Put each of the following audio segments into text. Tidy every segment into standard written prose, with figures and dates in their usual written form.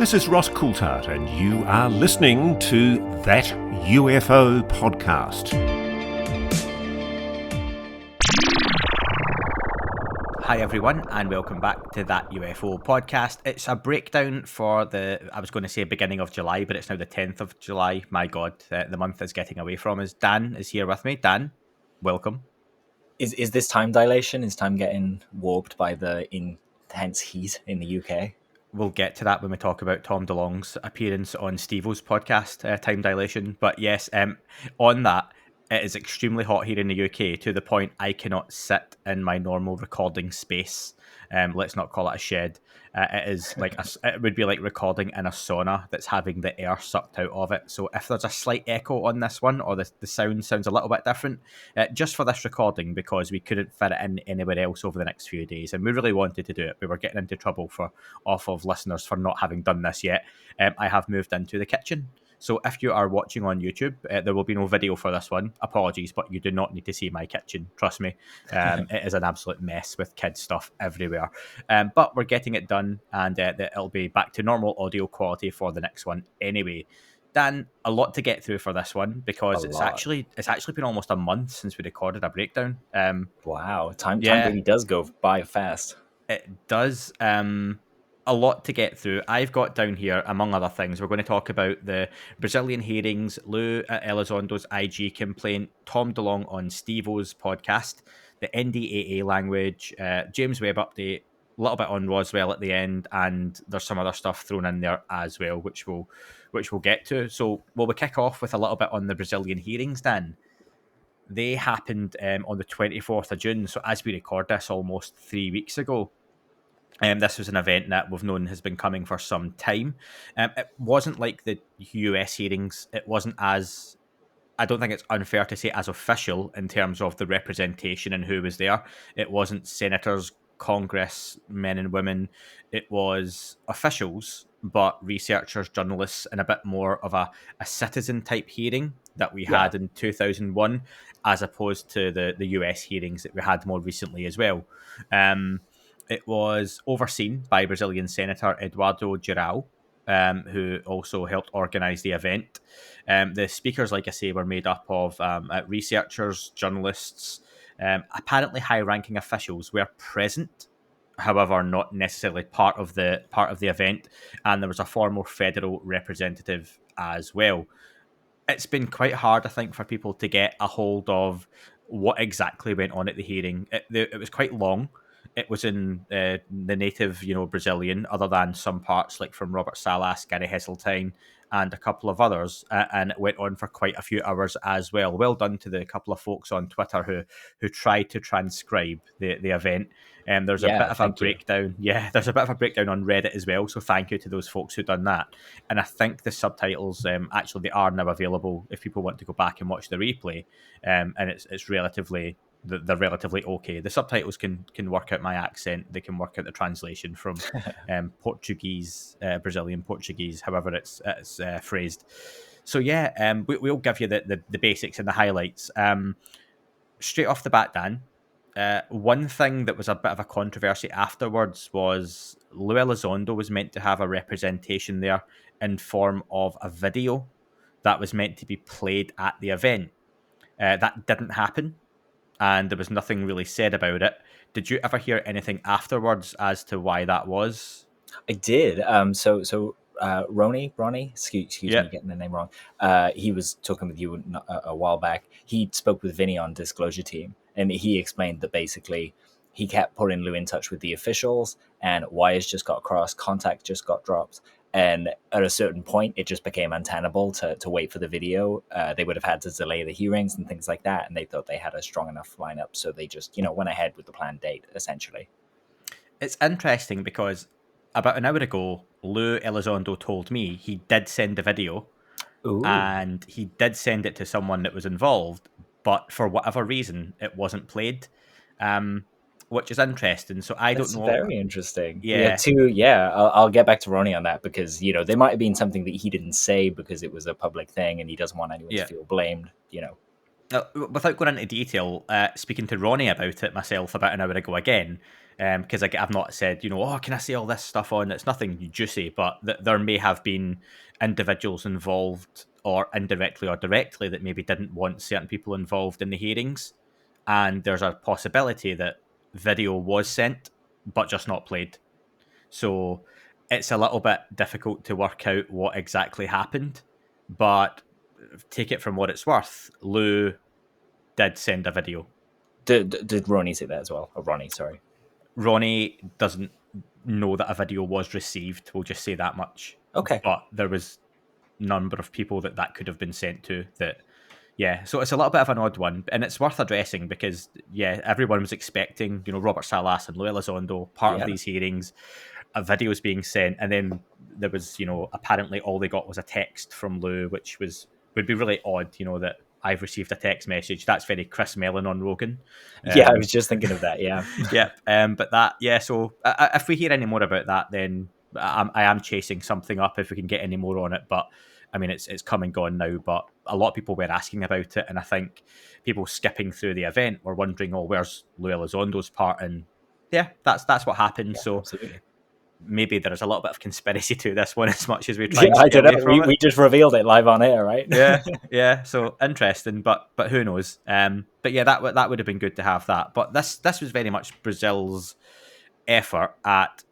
This is Ross Coulthard, and you are listening to That UFO Podcast. Hi everyone, and welcome back to That UFO Podcast. It's a breakdown for I was going to say beginning of July, but it's now the 10th of July. My God, the month is getting away from us. Dan is here with me. Dan, welcome. Is this time dilation? Is time getting warped by the intense heat in the UK? We'll get to that when we talk about Tom DeLonge's appearance on Steve-O's podcast, Time Dilation. But yes, on that, it is extremely hot here in the UK to the point I cannot sit in my normal recording space. Let's not call it a shed. It is like it would be like recording in a sauna that's having the air sucked out of it. So if there's a slight echo on this one, or the sound sounds a little bit different, just for this recording, because we couldn't fit it in anywhere else over the next few days, and we really wanted to do it. We were getting into trouble off of listeners for not having done this yet. I have moved into the kitchen. So if you are watching on YouTube, there will be no video for this one. Apologies, but you do not need to see my kitchen. Trust me. It is an absolute mess with kids' stuff everywhere. But we're getting it done, and it'll be back to normal audio quality for the next one anyway. Dan, a lot to get through for this one, because it's actually been almost a month since we recorded a breakdown. Wow, time really does go by fast. It does. A lot to get through. I've got down here, among other things, we're going to talk about the Brazilian hearings, Lou at Elizondo's IG complaint, Tom DeLonge on Steve-O's podcast, the NDAA language, James Webb update, a little bit on Roswell at the end, and there's some other stuff thrown in there as well, which we'll get to. So we'll kick off with a little bit on the Brazilian hearings, Dan. They happened on the 24th of June, so as we record this, almost 3 weeks ago. This was an event that we've known has been coming for some time. It wasn't like the US hearings. It wasn't as, I don't think it's unfair to say, as official in terms of the representation and who was there. It wasn't senators, Congress, men and women. It was officials, but researchers, journalists, and a bit more of a citizen type hearing that we had in 2001, as opposed to the US hearings that we had more recently as well. It was overseen by Brazilian Senator Eduardo Girau, who also helped organise the event. The speakers, like I say, were made up of researchers, journalists, apparently high-ranking officials were present, however, not necessarily part of the event, and there was a former federal representative as well. It's been quite hard, I think, for people to get a hold of what exactly went on at the hearing. It was quite long. It was in the native, Brazilian, other than some parts like from Robert Salas, Gary Heseltine, and a couple of others, and it went on for quite a few hours as well. Well done to the couple of folks on Twitter who tried to transcribe the event. There's a bit of a breakdown. Yeah, there's a bit of a breakdown on Reddit as well. So thank you to those folks who done that. And I think the subtitles actually they are now available if people want to go back and watch the replay. And it's relatively. They're relatively okay. The subtitles can work out my accent. They can work out the translation from Portuguese, Brazilian Portuguese, however it's phrased. So yeah, we'll give you the basics and the highlights. Straight off the bat, Dan, one thing that was a bit of a controversy afterwards was Lou Elizondo was meant to have a representation there in form of a video that was meant to be played at the event. That didn't happen. And there was nothing really said about it. Did you ever hear anything afterwards as to why that was? I did. So Ronnie, excuse me, getting the name wrong. He was talking with you a while back. He spoke with Vinny on Disclosure Team, and he explained that basically he kept putting Lou in touch with the officials, and wires just got crossed, contact just got dropped. And at a certain point, it just became untenable to wait for the video. They would have had to delay the hearings and things like that. And they thought they had a strong enough lineup. So they just, went ahead with the planned date, essentially. It's interesting because about an hour ago, Lou Elizondo told me he did send the video. Ooh. And he did send it to someone that was involved. But for whatever reason, it wasn't played. Which is interesting. So I don't know. Very interesting. Yeah. I'll get back to Ronnie on that because, there might have been something that he didn't say because it was a public thing and he doesn't want anyone to feel blamed, Without going into detail, speaking to Ronnie about it myself about an hour ago again, because I've not said, oh, can I say all this stuff on? It's nothing juicy, but there may have been individuals involved, or indirectly or directly, that maybe didn't want certain people involved in the hearings. And there's a possibility that video was sent, but just not played. So it's a little bit difficult to work out what exactly happened. But take it from what it's worth, Lou did send a video. Did Ronnie say that as well? Or Ronnie, sorry. Ronnie doesn't know that a video was received. We'll just say that much. Okay. But there was a number of people that could have been sent to that. Yeah, so it's a little bit of an odd one, and it's worth addressing because, everyone was expecting, Robert Salas and Lou Elizondo, part of these hearings, a video's being sent, and then there was, apparently all they got was a text from Lou, which would be really odd, that I've received a text message. That's very Chris Mellon on Rogan. I was just thinking of that, yeah. But that, so if we hear any more about that, then I am chasing something up if we can get any more on it, but I mean, it's come and gone now, but a lot of people were asking about it, and I think people skipping through the event were wondering, where's Lou Elizondo's part? And that's what happened. So absolutely. Maybe there's a little bit of conspiracy to this one, as much as we try. I don't know. We just revealed it live on air, right? Yeah. So interesting, but who knows? But yeah, that would have been good to have that. But this was very much Brazil's effort at,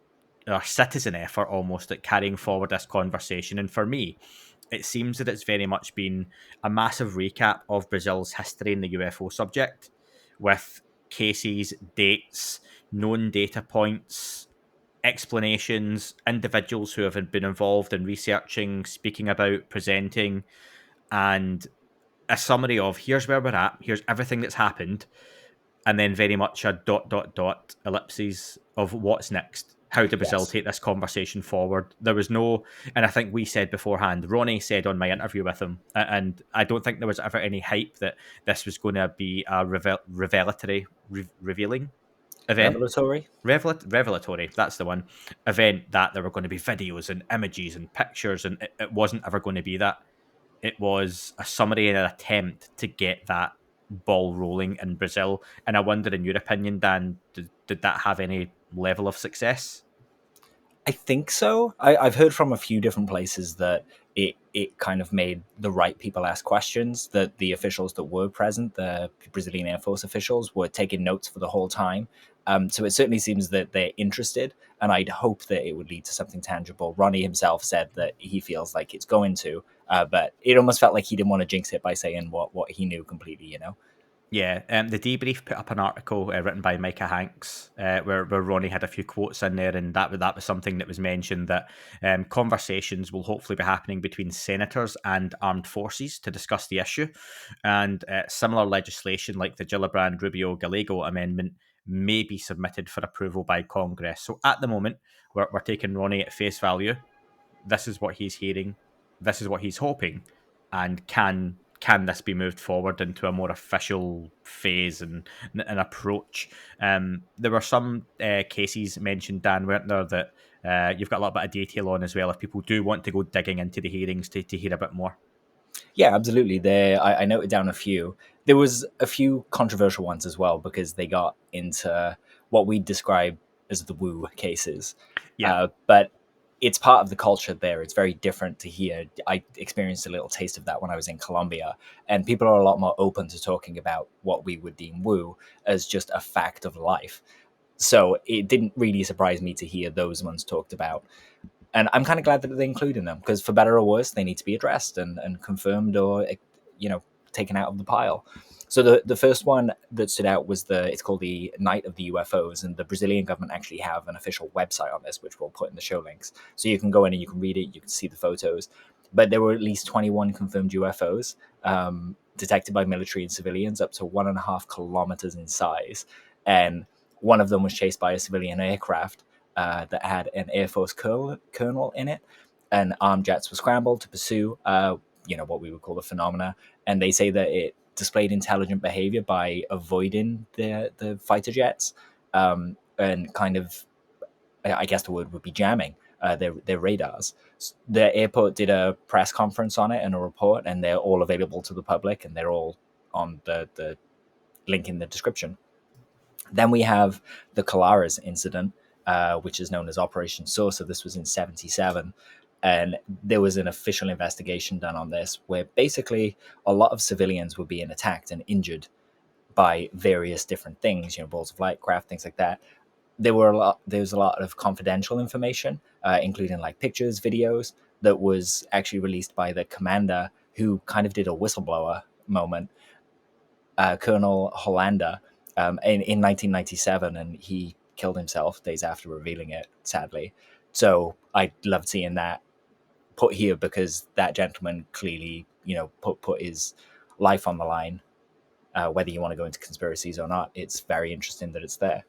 or citizen effort almost, at carrying forward this conversation. And for me, it seems that it's very much been a massive recap of Brazil's history in the UFO subject, with cases, dates, known data points, explanations, individuals who have been involved in researching, speaking about, presenting, and a summary of here's where we're at, here's everything that's happened, and then very much a ... ellipses of what's next. How did Brazil take this conversation forward? There was no, and I think we said beforehand, Ronnie said on my interview with him, and I don't think there was ever any hype that this was going to be a revelatory event. Revelatory, that's the one. Event that there were going to be videos and images and pictures, and it wasn't ever going to be that. It was a summary and an attempt to get that ball rolling in Brazil. And I wonder, in your opinion, Dan, did that have any level of success? I think so. I've heard from a few different places that it kind of made the right people ask questions, that the officials that were present, the Brazilian Air Force officials, were taking notes for the whole time. So it certainly seems that they're interested, and I'd hope that it would lead to something tangible. Ronnie himself said that he feels like it's going to, but it almost felt like he didn't want to jinx it by saying what he knew completely, Yeah, the debrief put up an article written by Micah Hanks where Ronnie had a few quotes in there, and that was something that was mentioned, that conversations will hopefully be happening between senators and armed forces to discuss the issue, and similar legislation like the Gillibrand-Rubio-Gallego amendment may be submitted for approval by Congress. So at the moment, we're taking Ronnie at face value. This is what he's hearing. This is what he's hoping, and can this be moved forward into a more official phase and an approach? There were some cases mentioned, Dan, weren't there, that you've got a little bit of detail on as well, if people do want to go digging into the hearings to hear a bit more. Yeah, absolutely. I noted down a few. There was a few controversial ones as well, because they got into what we describe as the woo cases. Yeah. But it's part of the culture there. It's very different to here. I experienced a little taste of that when I was in Colombia, and people are a lot more open to talking about what we would deem woo as just a fact of life. So it didn't really surprise me to hear those ones talked about. And I'm kind of glad that they're including them, because for better or worse, they need to be addressed and confirmed, or, taken out of the pile. So the first one that stood out was it's called the Night of the UFOs, and the Brazilian government actually have an official website on this, which we'll put in the show links. So you can go in and you can read it, you can see the photos. But there were at least 21 confirmed UFOs detected by military and civilians, up to 1.5 kilometers in size. And one of them was chased by a civilian aircraft that had an Air Force colonel in it, and armed jets were scrambled to pursue, what we would call the phenomena. And they say that it displayed intelligent behavior by avoiding the fighter jets, and kind of, I guess the word would be jamming their radars. The airport did a press conference on it and a report, and they're all available to the public, and they're all on the link in the description. Then we have the Colares incident, which is known as Operation Saucer. This was in 77. And there was an official investigation done on this where basically a lot of civilians were being attacked and injured by various different things, balls of light, craft, things like that. There was a lot of confidential information, including like pictures, videos, that was actually released by the commander who kind of did a whistleblower moment, Colonel Hollander, in 1997, and he killed himself days after revealing it, sadly. So I loved seeing that put here because that gentleman clearly, put his life on the line. Whether you want to go into conspiracies or not, it's very interesting that it's there.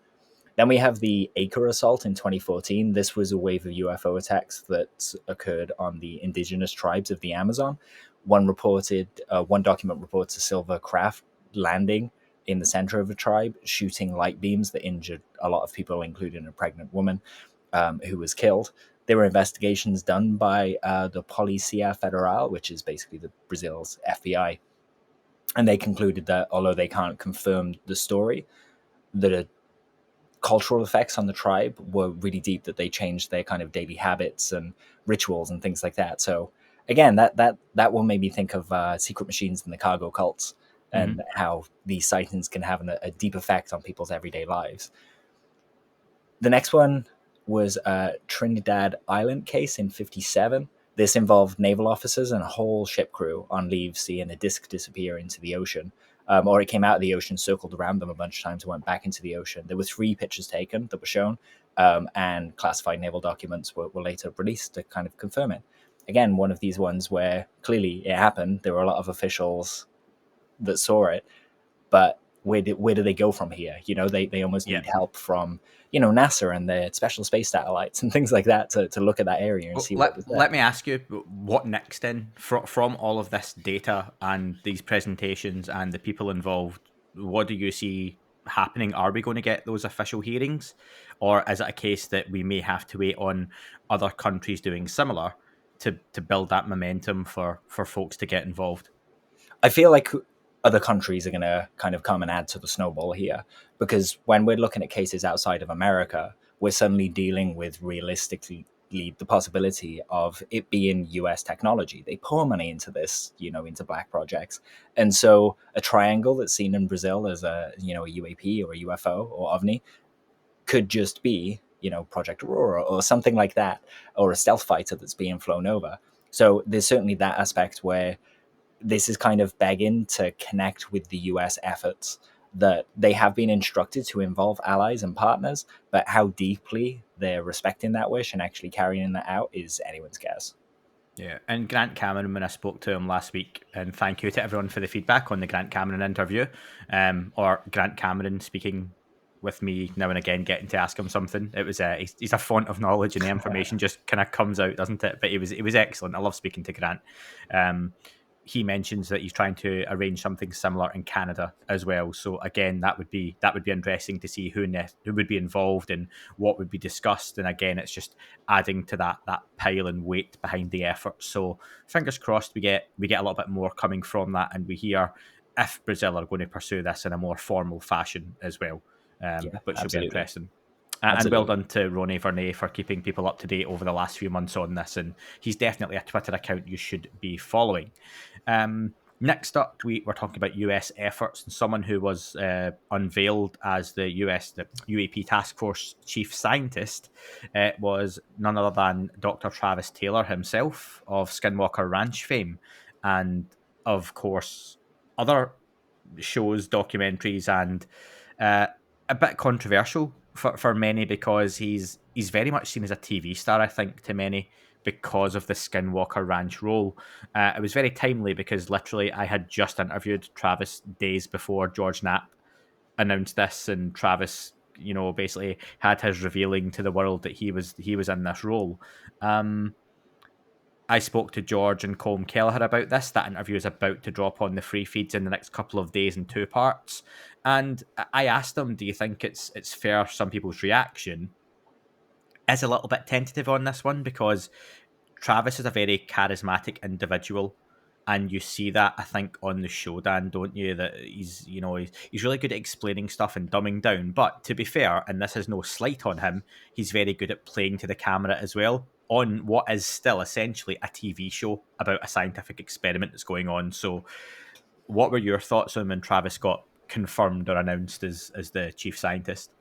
Then we have the Acre assault in 2014. This was a wave of UFO attacks that occurred on the indigenous tribes of the Amazon. One document reports a silver craft landing in the center of a tribe, shooting light beams that injured a lot of people, including a pregnant woman who was killed. There were investigations done by the Policia Federal, which is basically Brazil's FBI. And they concluded that although they can't confirm the story, the cultural effects on the tribe were really deep, that they changed their kind of daily habits and rituals and things like that. So again, that will make me think of secret machines and the cargo cults, and how these sightings can have a deep effect on people's everyday lives. The next one was a Trinidad Island case in 57. This involved naval officers and a whole ship crew on leave seeing a disc disappear into the ocean. Or it came out of the ocean, circled around them a bunch of times, and went back into the ocean. There were 3 pictures taken that were shown, and classified naval documents were later released to kind of confirm it. Again, one of these ones where clearly it happened. There were a lot of officials that saw it, but where do they go from here? They almost need help from NASA and their special space satellites and things like that to look at that area and see what was there. Let me ask you, what next then? From all of this data and these presentations and the people involved, what do you see happening? Are we going to get those official hearings, or is it a case that we may have to wait on other countries doing similar to build that momentum for folks to get involved? I feel like other countries are going to kind of come and add to the snowball here, because when we're looking at cases outside of America, we're suddenly dealing with realistically the possibility of it being US technology. They pour money into this, into black projects. And so a triangle that's seen in Brazil as a UAP or a UFO or OVNI could just be, Project Aurora or something like that, or a stealth fighter that's being flown over. So there's certainly that aspect where this is kind of begging to connect with the US efforts, that they have been instructed to involve allies and partners, but how deeply they're respecting that wish and actually carrying that out is anyone's guess. Yeah, and Grant Cameron, when I spoke to him last week, and thank you to everyone for the feedback on the Grant Cameron interview, or Grant Cameron speaking with me now and again, getting to ask him something. It was he's a font of knowledge, and the information just kind of comes out, doesn't it? But it was excellent. I love speaking to Grant. He mentions that he's trying to arrange something similar in Canada as well. So again, that would be interesting to see who would be involved and what would be discussed. And again, it's just adding to that pile and weight behind the effort. So fingers crossed, we get a little bit more coming from that, and we hear if Brazil are going to pursue this in a more formal fashion as well, which will be interesting. And well done to Ronnie Vernay for keeping people up to date over the last few months on this. And he's definitely a Twitter account you should be following. Next up, we're talking about US efforts, and someone who was unveiled as the UAP Task Force Chief Scientist was none other than Dr. Travis Taylor himself of Skinwalker Ranch fame, and of course other shows, documentaries, and a bit controversial for many, because he's very much seen as a TV star, I think, to many, because of the Skinwalker Ranch role. It was very timely because literally I had just interviewed Travis days before George Knapp announced this, and Travis, basically had his revealing to the world that he was in this role. I spoke to George and Colm Kelleher about this. That interview is about to drop on the free feeds in the next couple of days in 2 parts. And I asked them, do you think it's fair? Some people's reaction is a little bit tentative on this one, because Travis is a very charismatic individual. And you see that, I think, on the show, Dan, don't you? That he's, he's really good at explaining stuff and dumbing down. But to be fair, and this is no slight on him, he's very good at playing to the camera as well on what is still essentially a TV show about a scientific experiment that's going on. So, what were your thoughts on when Travis got confirmed or announced as the chief scientist?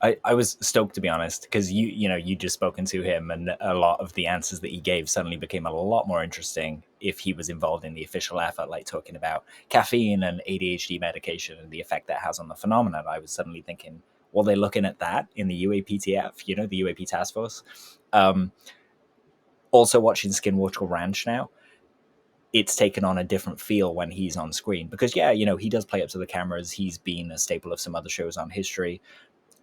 I was stoked, to be honest, because you just spoken to him, and a lot of the answers that he gave suddenly became a lot more interesting if he was involved in the official effort, like talking about caffeine and ADHD medication and the effect that has on the phenomenon. I was suddenly thinking, well, they're looking at that in the UAPTF, the UAP task force. Also watching Skinwalker Ranch now, it's taken on a different feel when he's on screen because, he does play up to the cameras. He's been a staple of some other shows on history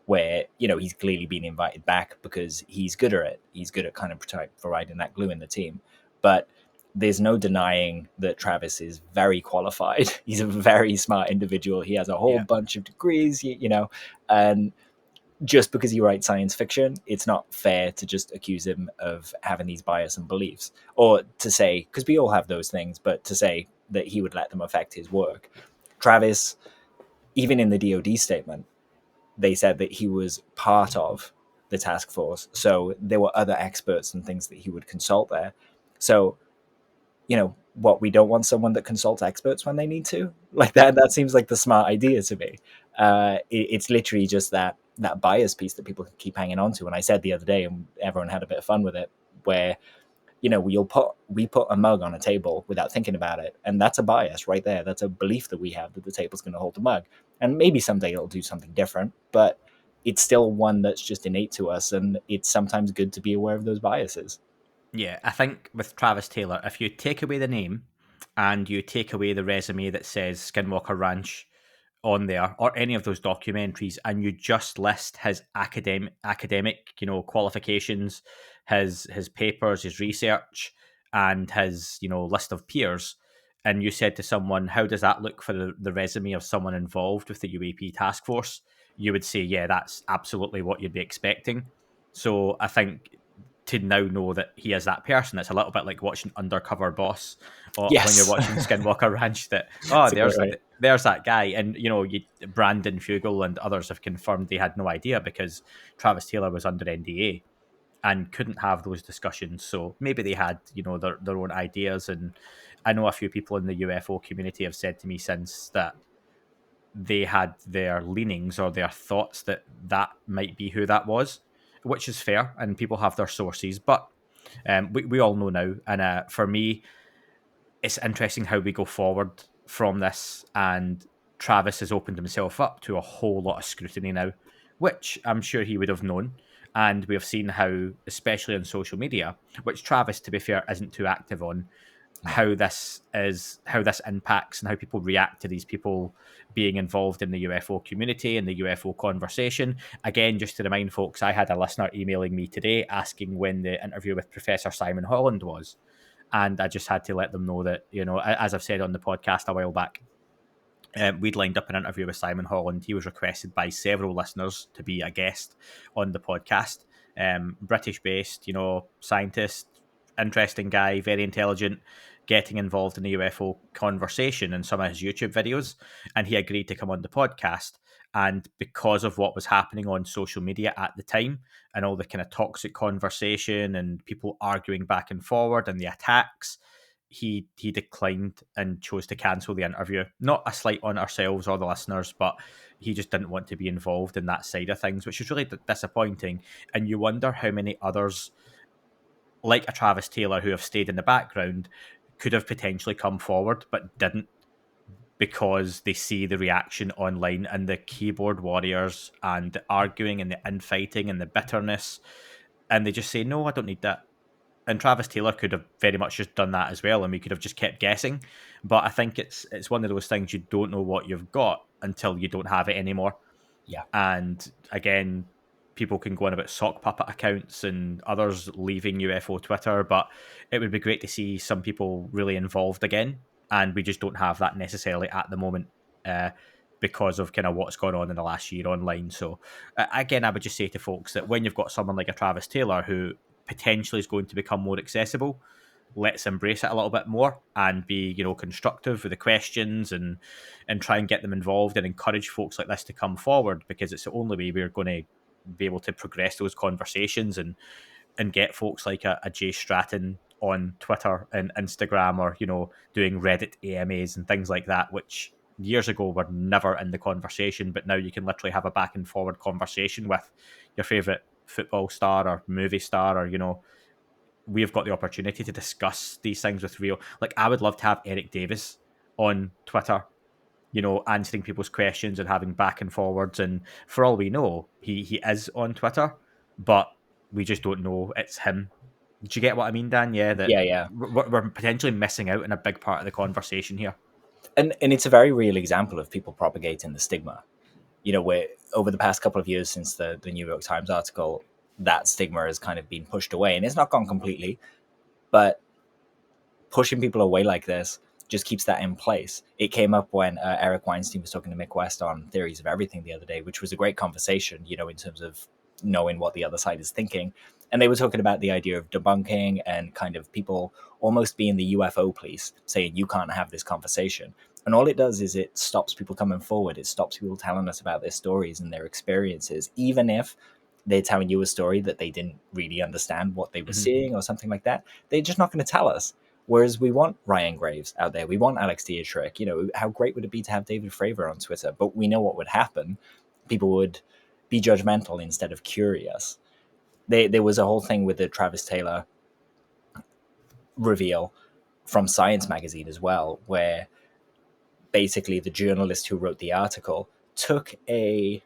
where, he's clearly been invited back because he's good at it. He's good at kind of providing that glue in the team. But there's no denying that Travis is very qualified. He's a very smart individual. He has a whole bunch of degrees, and just because he writes science fiction, it's not fair to just accuse him of having these bias and beliefs, or to say, because we all have those things, but to say that he would let them affect his work. Travis, even in the DoD statement, they said that he was part of the task force. So there were other experts and things that he would consult there. So, we don't want someone that consults experts when they need to. Like that seems like the smart idea to me. It's literally just that bias piece that people keep hanging on to. And I said the other day, and everyone had a bit of fun with it, where we put a mug on a table without thinking about it, and that's a bias right there. That's a belief that we have that the table's going to hold the mug, and maybe someday it'll do something different, but it's still one that's just innate to us, and it's sometimes good to be aware of those biases. Yeah, I think with Travis Taylor, if you take away the name and you take away the resume that says Skinwalker Ranch on there, or any of those documentaries, and you just list his academic qualifications, his papers, his research, and his list of peers, and you said to someone, how does that look for the resume of someone involved with the UAP task force, you would say, yeah, that's absolutely what you'd be expecting. So I think to now know that he is that person, it's a little bit like watching Undercover Boss, or when you're watching Skinwalker Ranch, that there's that guy, and Brandon Fugel and others have confirmed they had no idea because Travis Taylor was under NDA and couldn't have those discussions. So maybe they had their own ideas, and I know a few people in the UFO community have said to me since that they had their leanings or their thoughts that might be who that was, which is fair, and people have their sources. But we all know now, and for me, it's interesting how we go forward from this. And Travis has opened himself up to a whole lot of scrutiny now, which I'm sure he would have known. And we have seen how, especially on social media, which Travis, to be fair, isn't too active on, how this impacts and how people react to these people being involved in the UFO community and the UFO conversation. Again, just to remind folks, I had a listener emailing me today asking when the interview with Professor Simon Holland was, and I just had to let them know that, as I've said on the podcast a while back, we'd lined up an interview with Simon Holland. He was requested by several listeners to be a guest on the podcast. British-based, scientist, interesting guy, very intelligent, getting involved in the UFO conversation in some of his YouTube videos, and he agreed to come on the podcast. And because of what was happening on social media at the time and all the kind of toxic conversation and people arguing back and forward and the attacks, he declined and chose to cancel the interview. Not a slight on ourselves or the listeners, but he just didn't want to be involved in that side of things, which is really disappointing. And you wonder how many others, like a Travis Taylor, who have stayed in the background, could have potentially come forward but didn't, because they see the reaction online and the keyboard warriors and the arguing and the infighting and the bitterness, and they just say, no, I don't need that. And Travis Taylor could have very much just done that as well, and we could have just kept guessing. But I think it's one of those things, you don't know what you've got until you don't have it anymore. Yeah. And again, people can go on about sock puppet accounts and others leaving UFO Twitter, but it would be great to see some people really involved again. And we just don't have that necessarily at the moment, because of kind of what's gone on in the last year online. So again, I would just say to folks that when you've got someone like a Travis Taylor who potentially is going to become more accessible, let's embrace it a little bit more and be, constructive with the questions and try and get them involved and encourage folks like this to come forward, because it's the only way we're going to be able to progress those conversations and get folks like a Jay Stratton on Twitter and Instagram, or doing Reddit AMAs and things like that, which years ago were never in the conversation, but now you can literally have a back and forward conversation with your favorite football star or movie star, or we've got the opportunity to discuss these things with real, like, I would love to have Eric Davis on Twitter, answering people's questions and having back and forwards. And for all we know, he is on Twitter, but we just don't know it's him. Do you get what I mean, Dan? Yeah, that Yeah. we're potentially missing out on a big part of the conversation here. And it's a very real example of people propagating the stigma. Where over the past couple of years since the New York Times article, that stigma has kind of been pushed away, and it's not gone completely, but pushing people away like this just keeps that in place. It came up when Eric Weinstein was talking to Mick West on Theories of Everything the other day, which was a great conversation, in terms of knowing what the other side is thinking. And they were talking about the idea of debunking and kind of people almost being the UFO police, saying you can't have this conversation. And all it does is it stops people coming forward. It stops people telling us about their stories and their experiences, even if they're telling you a story that they didn't really understand what they were seeing or something like that. They're just not going to tell us. Whereas we want Ryan Graves out there. We want Alex Dietrich. How great would it be to have David Fravor on Twitter? But we know what would happen. People would be judgmental instead of curious. There was a whole thing with the Travis Taylor reveal from Science magazine as well, where basically the journalist who wrote the article took a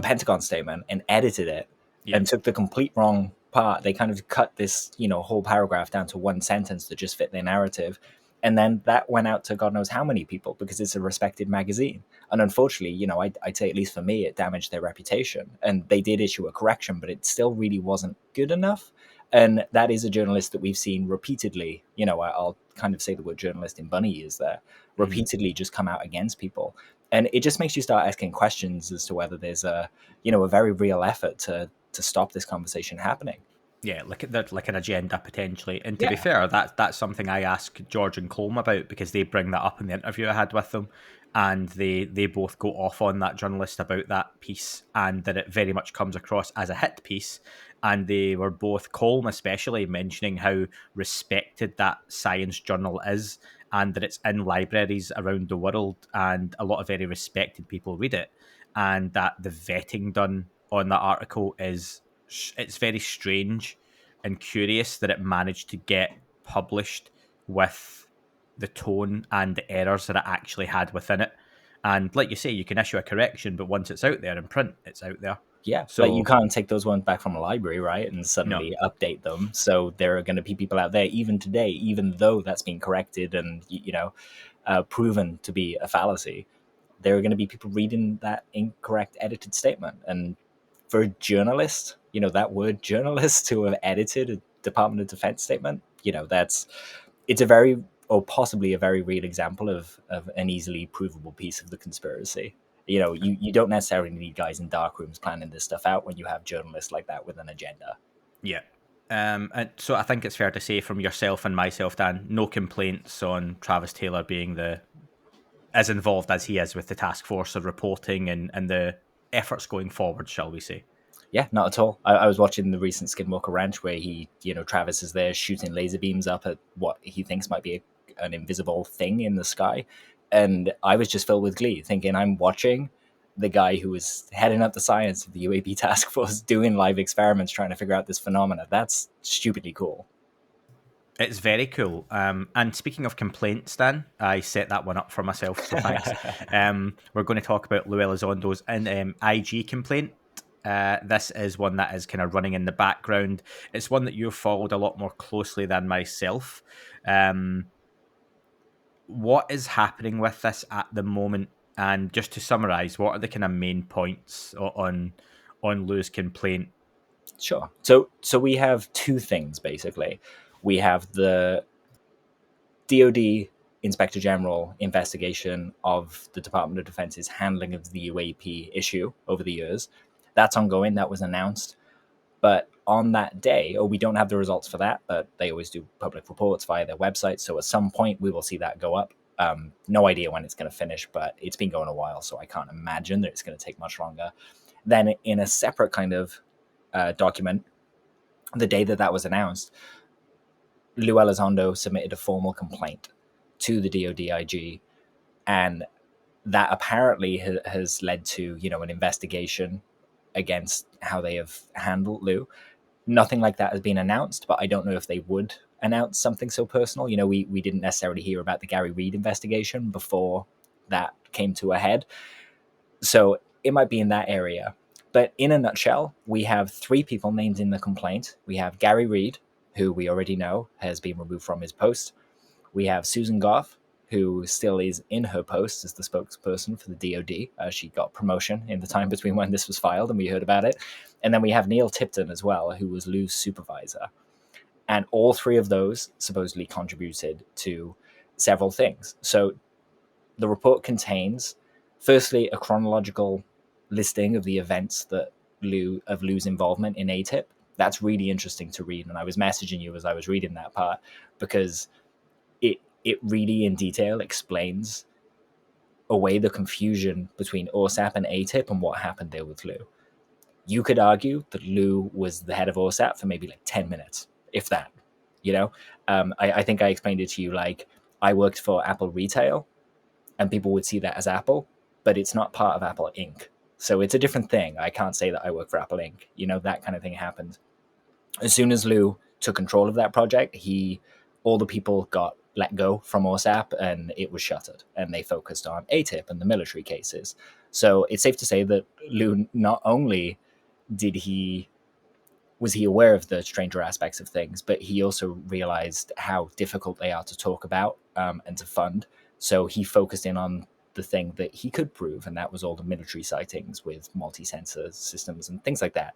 Pentagon statement and edited it and took the complete wrong part. They kind of cut this, whole paragraph down to one sentence that just fit their narrative. And then that went out to God knows how many people, because it's a respected magazine. And unfortunately, I'd say, at least for me, it damaged their reputation. And they did issue a correction, but it still really wasn't good enough. And that is a journalist that we've seen repeatedly, I'll kind of say the word journalist in bunny ears there, repeatedly just come out against people. And it just makes you start asking questions as to whether there's a very real effort to stop this conversation happening. Yeah, like an agenda potentially. And to be fair, that's something I asked George and Colm about, because they bring that up in the interview I had with them, and they both go off on that journalist about that piece, and that it very much comes across as a hit piece. And they were both, Colm especially, mentioning how respected that science journal is, and that it's in libraries around the world, and a lot of very respected people read it, and that the vetting done on that article it's very strange and curious that it managed to get published with the tone and the errors that it actually had within it. And like you say, you can issue a correction, but once it's out there in print, it's out there. Yeah, so you can't take those ones back from a library, right, and suddenly update them. So there are going to be people out there, even today, even though that's been corrected and proven to be a fallacy, there are going to be people reading that incorrect edited statement. And for a journalist, that word journalist, to have edited a Department of Defense statement, it's a very, or possibly a very real example of an easily provable piece of the conspiracy. You don't necessarily need guys in dark rooms planning this stuff out when you have journalists like that with an agenda. Yeah. And so I think it's fair to say, from yourself and myself, Dan, no complaints on Travis Taylor being as involved as he is with the task force of reporting and the efforts going forward, shall we say. Yeah, not at all. I was watching the recent Skinwalker Ranch where Travis is there shooting laser beams up at what he thinks might be an invisible thing in the sky. And I was just filled with glee, thinking I'm watching the guy who was heading up the science of the UAP task force doing live experiments trying to figure out this phenomena. That's stupidly cool. It's very cool. And speaking of complaints, Dan, I set that one up for myself, so thanks. We're going to talk about Lou Elizondo's IG complaint. This is one that is kind of running in the background. It's one that you've followed a lot more closely than myself. What is happening with this at the moment? And just to summarize, what are the kind of main points on Lou's complaint? Sure. So we have two things, basically. We have the DoD Inspector General investigation of the Department of Defense's handling of the UAP issue over the years. That's ongoing. That was announced. But on that day, we don't have the results for that, but they always do public reports via their website. So at some point, we will see that go up. No idea when it's going to finish, but it's been going a while, so I can't imagine that it's going to take much longer. Then in a separate kind of document, the day that was announced, Lou Elizondo submitted a formal complaint to the DOD-IG, and that apparently has led to, an investigation against how they have handled Lou. Nothing like that has been announced, but I don't know if they would announce something so personal. We didn't necessarily hear about the Gary Reed investigation before that came to a head. So it might be in that area. But in a nutshell, we have 3 people named in the complaint. We have Gary Reed, who we already know has been removed from his post. We have Susan Goff, who still is in her post as the spokesperson for the DOD. She got promotion in the time between when this was filed and we heard about it. And then we have Neil Tipton as well, who was Lou's supervisor. And all 3 of those supposedly contributed to several things. So the report contains, firstly, a chronological listing of the events that Lou's involvement in ATIP. That's really interesting to read. And I was messaging you as I was reading that part because it really in detail explains away the confusion between ORSAP and ATIP and what happened there with Lou. You could argue that Lou was the head of ORSAP for maybe like 10 minutes, if that. I think I explained it to you like I worked for Apple Retail and people would see that as Apple, but it's not part of Apple Inc. So it's a different thing. I can't say that I work for Apple Inc. That kind of thing happened. As soon as Lou took control of that project, all the people got let go from ORSAP and it was shuttered and they focused on ATIP and the military cases. So it's safe to say that Lou, not only was he aware of the stranger aspects of things, but he also realized how difficult they are to talk about and to fund. So he focused in on the thing that he could prove, and that was all the military sightings with multi-sensor systems and things like that.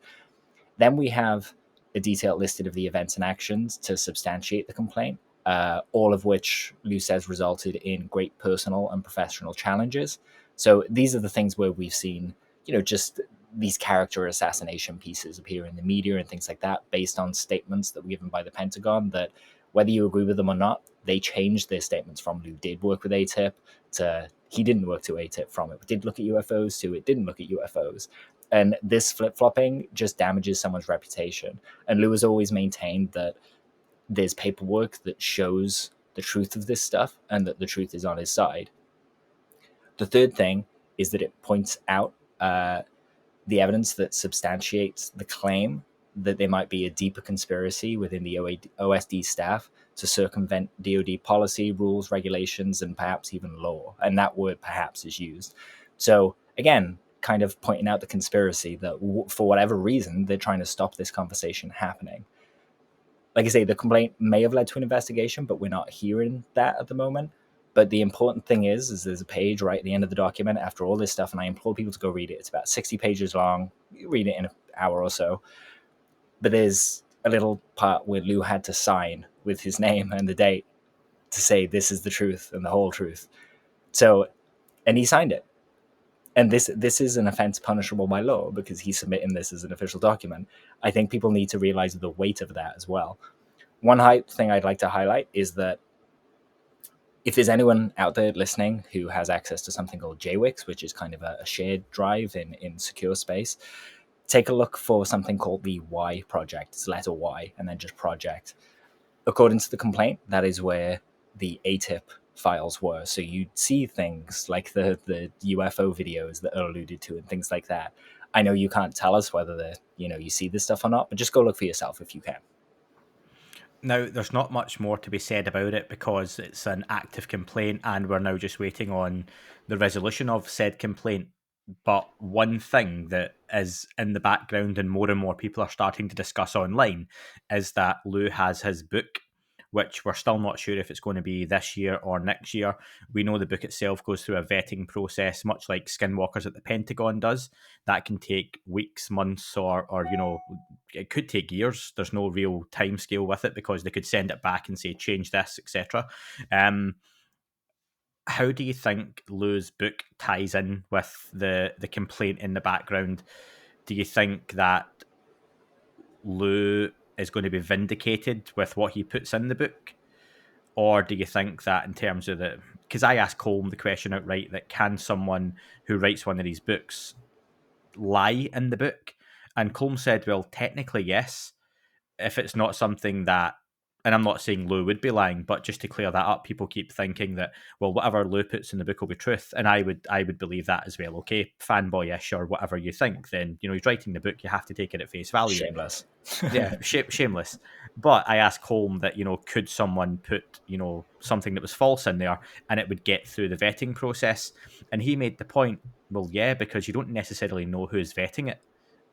Then we have a detailed listed of the events and actions to substantiate the complaint, all of which Lou says resulted in great personal and professional challenges. So these are the things where we've seen, just these character assassination pieces appear in the media and things like that based on statements that were given by the Pentagon that, whether you agree with them or not, they changed their statements from Lou did work with ATIP to he didn't work to ATIP, from it did look at UFOs to it didn't look at UFOs. And this flip-flopping just damages someone's reputation. And Lou has always maintained that there's paperwork that shows the truth of this stuff and that the truth is on his side. The third thing is that it points out the evidence that substantiates the claim that there might be a deeper conspiracy within the OSD staff to circumvent DoD policy, rules, regulations, and perhaps even law. And that word perhaps is used. So again, kind of pointing out the conspiracy that for whatever reason, they're trying to stop this conversation happening. Like I say, the complaint may have led to an investigation, but we're not hearing that at the moment. But the important thing is there's a page right at the end of the document after all this stuff, and I implore people to go read it. It's about 60 pages long. You read it in an hour or so. But there's a little part where Lou had to sign with his name and the date to say this is the truth and the whole truth. So, and he signed it. And this is an offense punishable by law because he's submitting this as an official document. I think people need to realize the weight of that as well. One thing I'd like to highlight is that if there's anyone out there listening who has access to something called JWIX, which is kind of a shared drive in secure space, take a look for something called the Y project. It's letter Y and then just project. According to the complaint, that is where the ATIP files were. So you'd see things like the UFO videos that are alluded to and things like that. I know you can't tell us whether you see this stuff or not, but just go look for yourself if you can. Now, there's not much more to be said about it because it's an active complaint and we're now just waiting on the resolution of said complaint. But one thing that is in the background and more people are starting to discuss online is that Lou has his book, which we're still not sure if it's going to be this year or next year. We know the book itself goes through a vetting process, much like Skinwalkers at the Pentagon does. That can take weeks, months, or it could take years. There's no real time scale with it because they could send it back and say, change this, etc. How do you think Lou's book ties in with the complaint in the background? Do you think that Lou is going to be vindicated with what he puts in the book? Or do you think that in terms of the... Because I asked Colm the question outright, that can someone who writes one of these books lie in the book? And Colm said, well, technically, yes. If it's not something that... And I'm not saying Lou would be lying, but just to clear that up, people keep thinking that, well, whatever Lou puts in the book will be truth. And I would believe that as well. Okay, fanboyish or whatever you think, then, he's writing the book, you have to take it at face value. Shameless. Yeah, shameless. But I asked Holm that, could someone put, something that was false in there and it would get through the vetting process? And he made the point, well, yeah, because you don't necessarily know who's vetting it.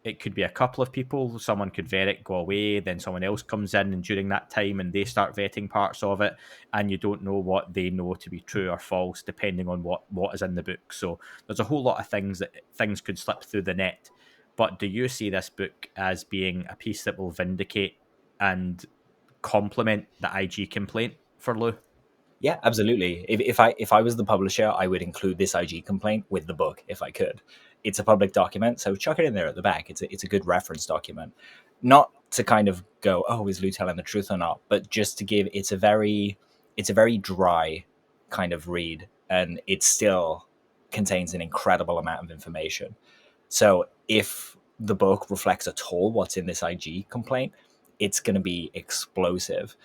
It could be a couple of people. Someone could vet it, go away, then someone else comes in, and during that time, and they start vetting parts of it, and you don't know what they know to be true or false, depending on what is in the book. So there's a whole lot of things could slip through the net. But do you see this book as being a piece that will vindicate and complement the IG complaint for Lou? Yeah, absolutely. If I was the publisher, I would include this IG complaint with the book if I could. It's a public document, so chuck it in there at the back. It's a good reference document, not to kind of go, oh, is Lou telling the truth or not, but just to give. It's a very dry kind of read, and it still contains an incredible amount of information. So if the book reflects at all what's in this IG complaint, it's going to be explosive.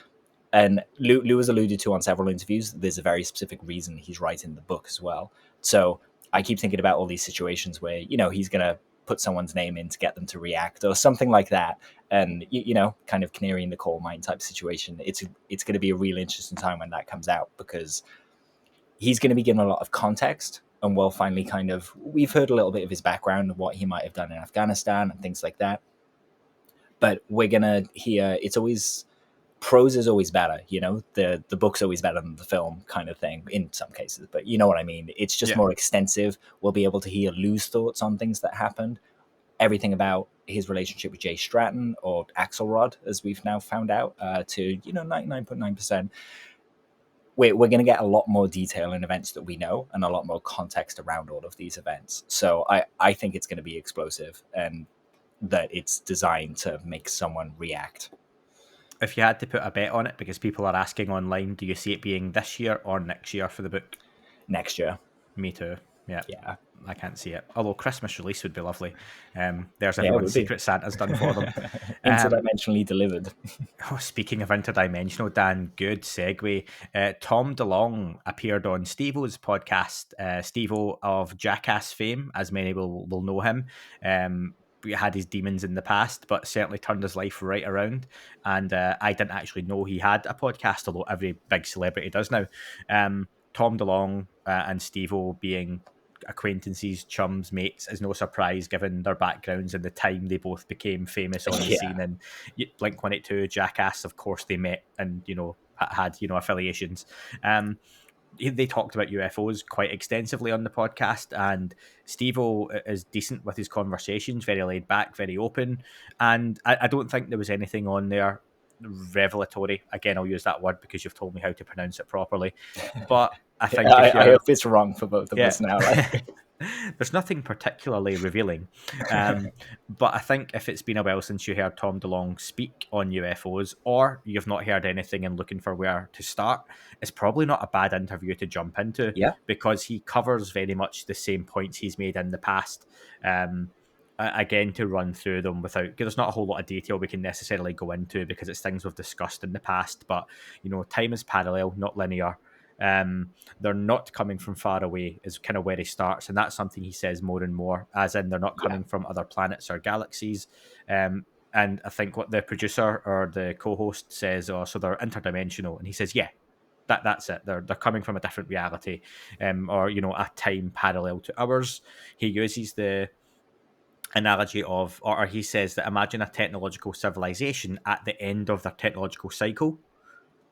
And Lou has alluded to on several interviews, there's a very specific reason he's writing the book as well. So I keep thinking about all these situations where, he's going to put someone's name in to get them to react or something like that. And, kind of canary in the coal mine type situation. It's going to be a real interesting time when that comes out, because he's going to be given a lot of context, and we'll finally we've heard a little bit of his background of what he might have done in Afghanistan and things like that. But we're going to hear, prose is always better, the book's always better than the film kind of thing in some cases, but you know what I mean. It's just more extensive. We'll be able to hear Lou's thoughts on things that happened, everything about his relationship with Jay Stratton or Axelrod, as we've now found out, to 99.9%. We're going to get a lot more detail in events that we know, and a lot more context around all of these events. So I think it's going to be explosive, and that it's designed to make someone react. If you had to put a bet on it, because people are asking online, do you see it being this year or next year for the book? Next year. Me too. Yeah. I can't see it. Although Christmas release would be lovely. There's everyone's Secret Santa's done for them. Interdimensionally delivered. Speaking of interdimensional, Dan, good segue. Tom DeLonge appeared on Steve-O's podcast. Steve-O of Jackass fame, as many will know him. Had his demons in the past, but certainly turned his life right around. And I didn't actually know he had a podcast, although every big celebrity does now. Tom DeLonge and Steve-O being acquaintances, chums, mates is no surprise given their backgrounds and the time they both became famous on the scene. And Blink-182, Jackass, of course, they met and had affiliations. They talked about UFOs quite extensively on the podcast, and Steve-O is decent with his conversations, very laid back, very open, and I don't think there was anything on there revelatory. Again, I'll use that word because you've told me how to pronounce it properly, but I think I hope it's wrong for both of us now. There's nothing particularly revealing, but I think if it's been a while since you heard Tom DeLonge speak on UFOs, or you've not heard anything and looking for where to start, it's probably not a bad interview to jump into, because he covers very much the same points he's made in the past. Again, to run through them without, because there's not a whole lot of detail we can necessarily go into because it's things we've discussed in the past, but time is parallel, not linear. They're not coming from far away is kind of where he starts, and that's something he says more and more, as in they're not coming from other planets or galaxies. And I think what the producer or the co-host says, so they're interdimensional, and he says, that's it. They're coming from a different reality, or a time parallel to ours. He uses the analogy of, or he says that imagine a technological civilization at the end of their technological cycle.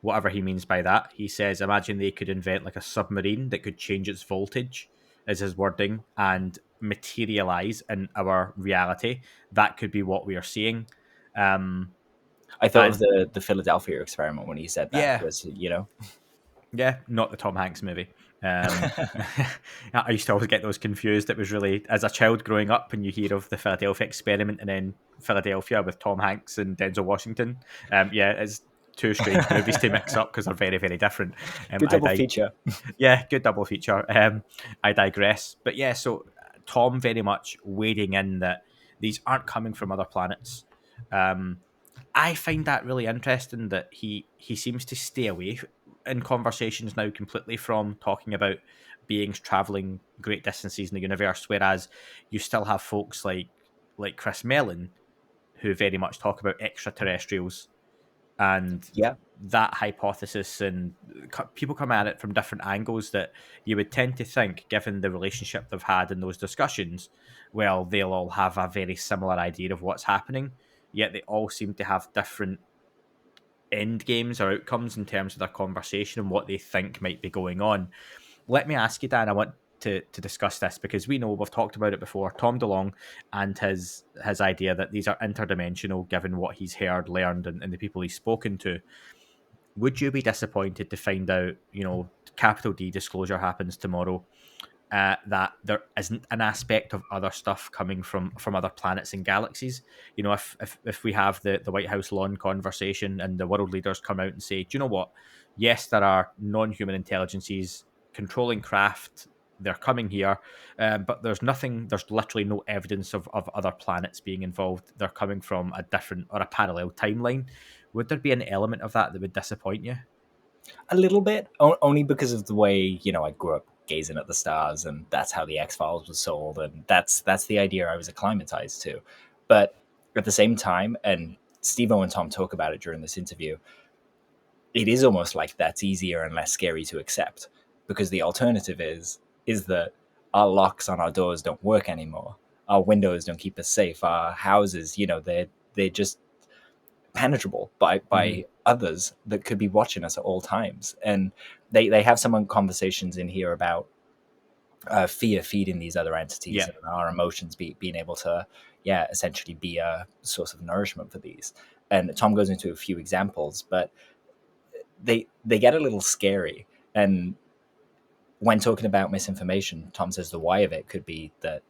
Whatever he means by that. He says, imagine they could invent like a submarine that could change its voltage, is his wording, and materialize in our reality. That could be what we are seeing. I thought of the Philadelphia experiment when he said that. Yeah. Was, Yeah, not the Tom Hanks movie. I used to always get those confused. It was really, as a child growing up, when you hear of the Philadelphia Experiment and then Philadelphia with Tom Hanks and Denzel Washington. Yeah, it's two strange movies to mix up because they're very, very different. Good double feature. Yeah, good double feature. I digress. But yeah, so Tom very much wading in that these aren't coming from other planets. I find that really interesting that he seems to stay away in conversations now completely from talking about beings traveling great distances in the universe, whereas you still have folks like Chris Mellon who very much talk about extraterrestrials and Yeah. that hypothesis, and people come at it from different angles that you would tend to think, given the relationship they've had in those discussions, well, they'll all have a very similar idea of what's happening, yet they all seem to have different end games or outcomes in terms of their conversation and what they think might be going on. Let me ask you, Dan, I want to discuss this because we know we've talked about it before. Tom DeLonge and his idea that these are interdimensional, given what he's heard, learned, and the people he's spoken to. Would you be disappointed to find out, capital D disclosure happens tomorrow, that there isn't an aspect of other stuff coming from other planets and galaxies? If we have the White House lawn conversation and the world leaders come out and say, do you know what? Yes, there are non-human intelligences controlling craft. They're coming here, but there's nothing. There's literally no evidence of other planets being involved. They're coming from a different or a parallel timeline. Would there be an element of that would disappoint you? A little bit, only because of the way I grew up gazing at the stars, and that's how the X-Files was sold, and that's the idea I was acclimatized to. But at the same time, and Steve-O and Tom talk about it during this interview, it is almost like that's easier and less scary to accept, because the alternative is that our locks on our doors don't work anymore, our windows don't keep us safe, our houses, they're just penetrable by others that could be watching us at all times. And they have some conversations in here about fear feeding these other entities, and our emotions being able to essentially be a source of nourishment for these. And Tom goes into a few examples, but they get a little scary. And when talking about misinformation, Tom says the why of it could be that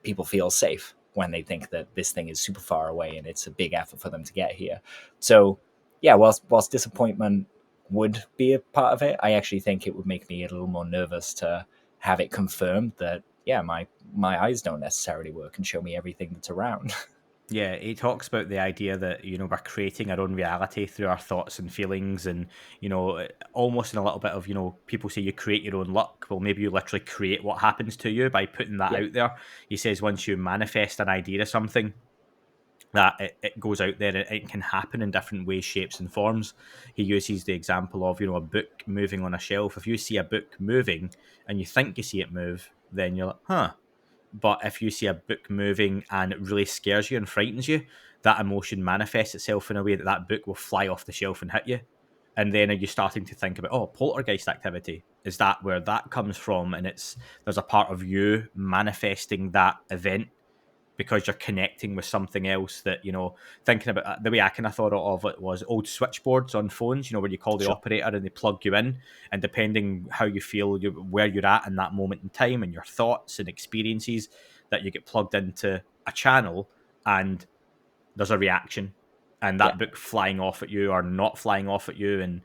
people feel safe when they think that this thing is super far away and it's a big effort for them to get here. So yeah, whilst disappointment would be a part of it, I actually think it would make me a little more nervous to have it confirmed that my eyes don't necessarily work and show me everything that's around. Yeah, he talks about the idea that, we're creating our own reality through our thoughts and feelings, and, almost in a little bit of, people say you create your own luck. Well, maybe you literally create what happens to you by putting that out there. He says once you manifest an idea of something, that it goes out there, it can happen in different ways, shapes, and forms. He uses the example of, a book moving on a shelf. If you see a book moving and you think you see it move, then you're like, huh. But if you see a book moving and it really scares you and frightens you, that emotion manifests itself in a way that book will fly off the shelf and hit you. And then are you starting to think about, poltergeist activity? Is that where that comes from? And there's a part of you manifesting that event because you're connecting with something else that, thinking about the way I kind of thought of it was old switchboards on phones, where you call the operator and they plug you in, and depending how you feel, where you're at in that moment in time and your thoughts and experiences, that you get plugged into a channel and there's a reaction, and that book flying off at you or not flying off at you. And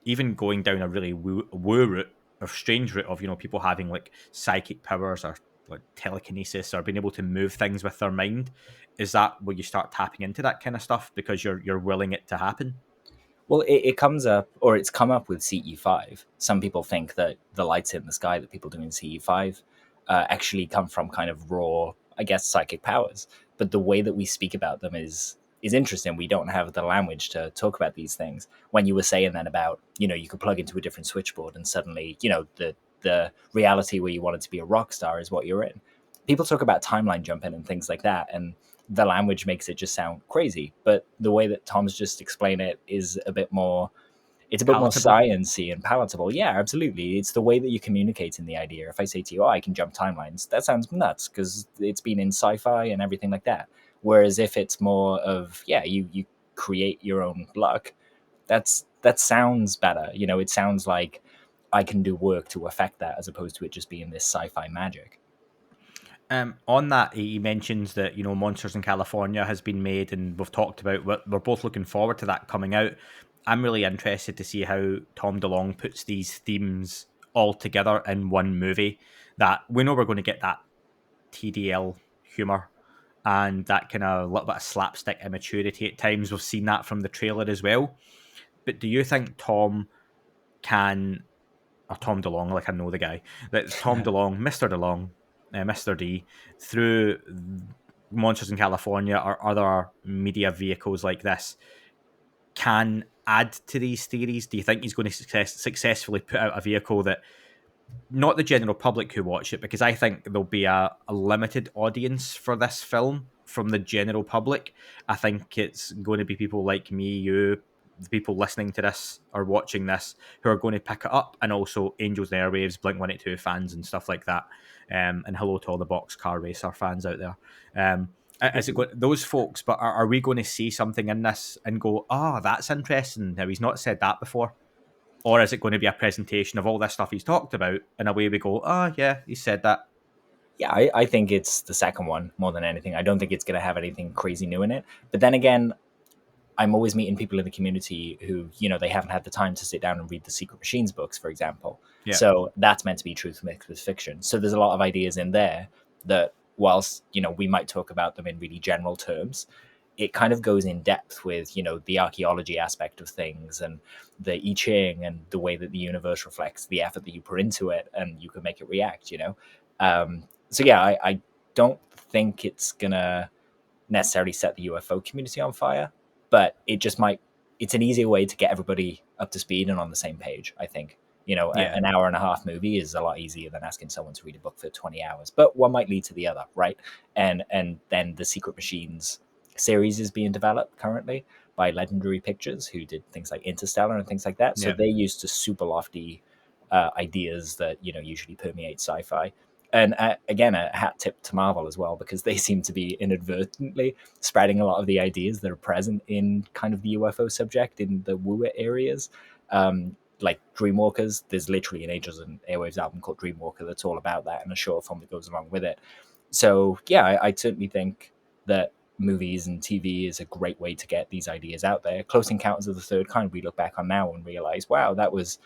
even going down a really woo route or strange route of, people having like psychic powers or like telekinesis or being able to move things with their mind. Is that where you start tapping into that kind of stuff because you're willing it to happen? Well, it comes up, or it's come up with CE5. Some people think that the lights in the sky that people do in CE5 actually come from kind of raw, I guess, psychic powers. But the way that we speak about them is interesting. We don't have the language to talk about these things. When you were saying then about, you could plug into a different switchboard and suddenly, the reality where you wanted to be a rock star is what you're in. People talk about timeline jumping and things like that, and the language makes it just sound crazy. But the way that Tom's just explained it is a bit more, it's a bit more sciencey and palatable. Yeah, absolutely. It's the way that you communicate in the idea. If I say to you, I can jump timelines, that sounds nuts because it's been in sci-fi and everything like that. Whereas if it's more of, you create your own luck, that sounds better. It sounds like I can do work to affect that, as opposed to it just being this sci-fi magic. On that, he mentions that, Monsters in California has been made, and we've talked about we're both looking forward to that coming out. I'm really interested to see how Tom DeLonge puts these themes all together in one movie. That we know we're going to get that TDL humor and that kind of little bit of slapstick immaturity at times. We've seen that from the trailer as well. But do you think Tom DeLonge, like I know the guy, that Tom DeLonge, Mr. DeLonge, Mr. D, through Monsters in California or other media vehicles like this, can add to these theories? Do you think he's going to successfully put out a vehicle that not the general public who watch it, because I think there'll be a limited audience for this film from the general public. I think it's going to be people like me, you, the people listening to this or watching this who are going to pick it up, and also Angels and Airwaves, Blink-182 fans and stuff like that. And hello to all the Boxcar Racer fans out there. Is it those folks? But are we going to see something in this and go, "Oh, that's interesting. Now he's not said that before"? Or is it going to be a presentation of all this stuff he's talked about, and away we go, "Oh, yeah, he said that"? Yeah, I think it's the second one more than anything. I don't think it's going to have anything crazy new in it. But then again, I'm always meeting people in the community who, they haven't had the time to sit down and read the Secret Machines books, for example. Yeah. So that's meant to be truth mixed with fiction. So there's a lot of ideas in there that, whilst, we might talk about them in really general terms, it kind of goes in depth with, the archaeology aspect of things and the I Ching and the way that the universe reflects the effort that you put into it, and you can make it react, So yeah, I don't think it's gonna necessarily set the UFO community on fire, but it just might. It's an easier way to get everybody up to speed and on the same page, I think. An hour and a half movie is a lot easier than asking someone to read a book for 20 hours, but one might lead to the other, right? And then the Secret Machines series is being developed currently by Legendary Pictures, who did things like Interstellar and things like that. So they're used to super lofty ideas that usually permeate sci-fi. And again, a hat tip to Marvel as well, because they seem to be inadvertently spreading a lot of the ideas that are present in kind of the UFO subject in the woo areas. Like Dreamwalkers, there's literally an Angels and Airwaves album called Dreamwalker that's all about that, and a short film that goes along with it. So yeah, I certainly think that movies and TV is a great way to get these ideas out there. Close Encounters of the Third Kind, we look back on now and realize, wow, that was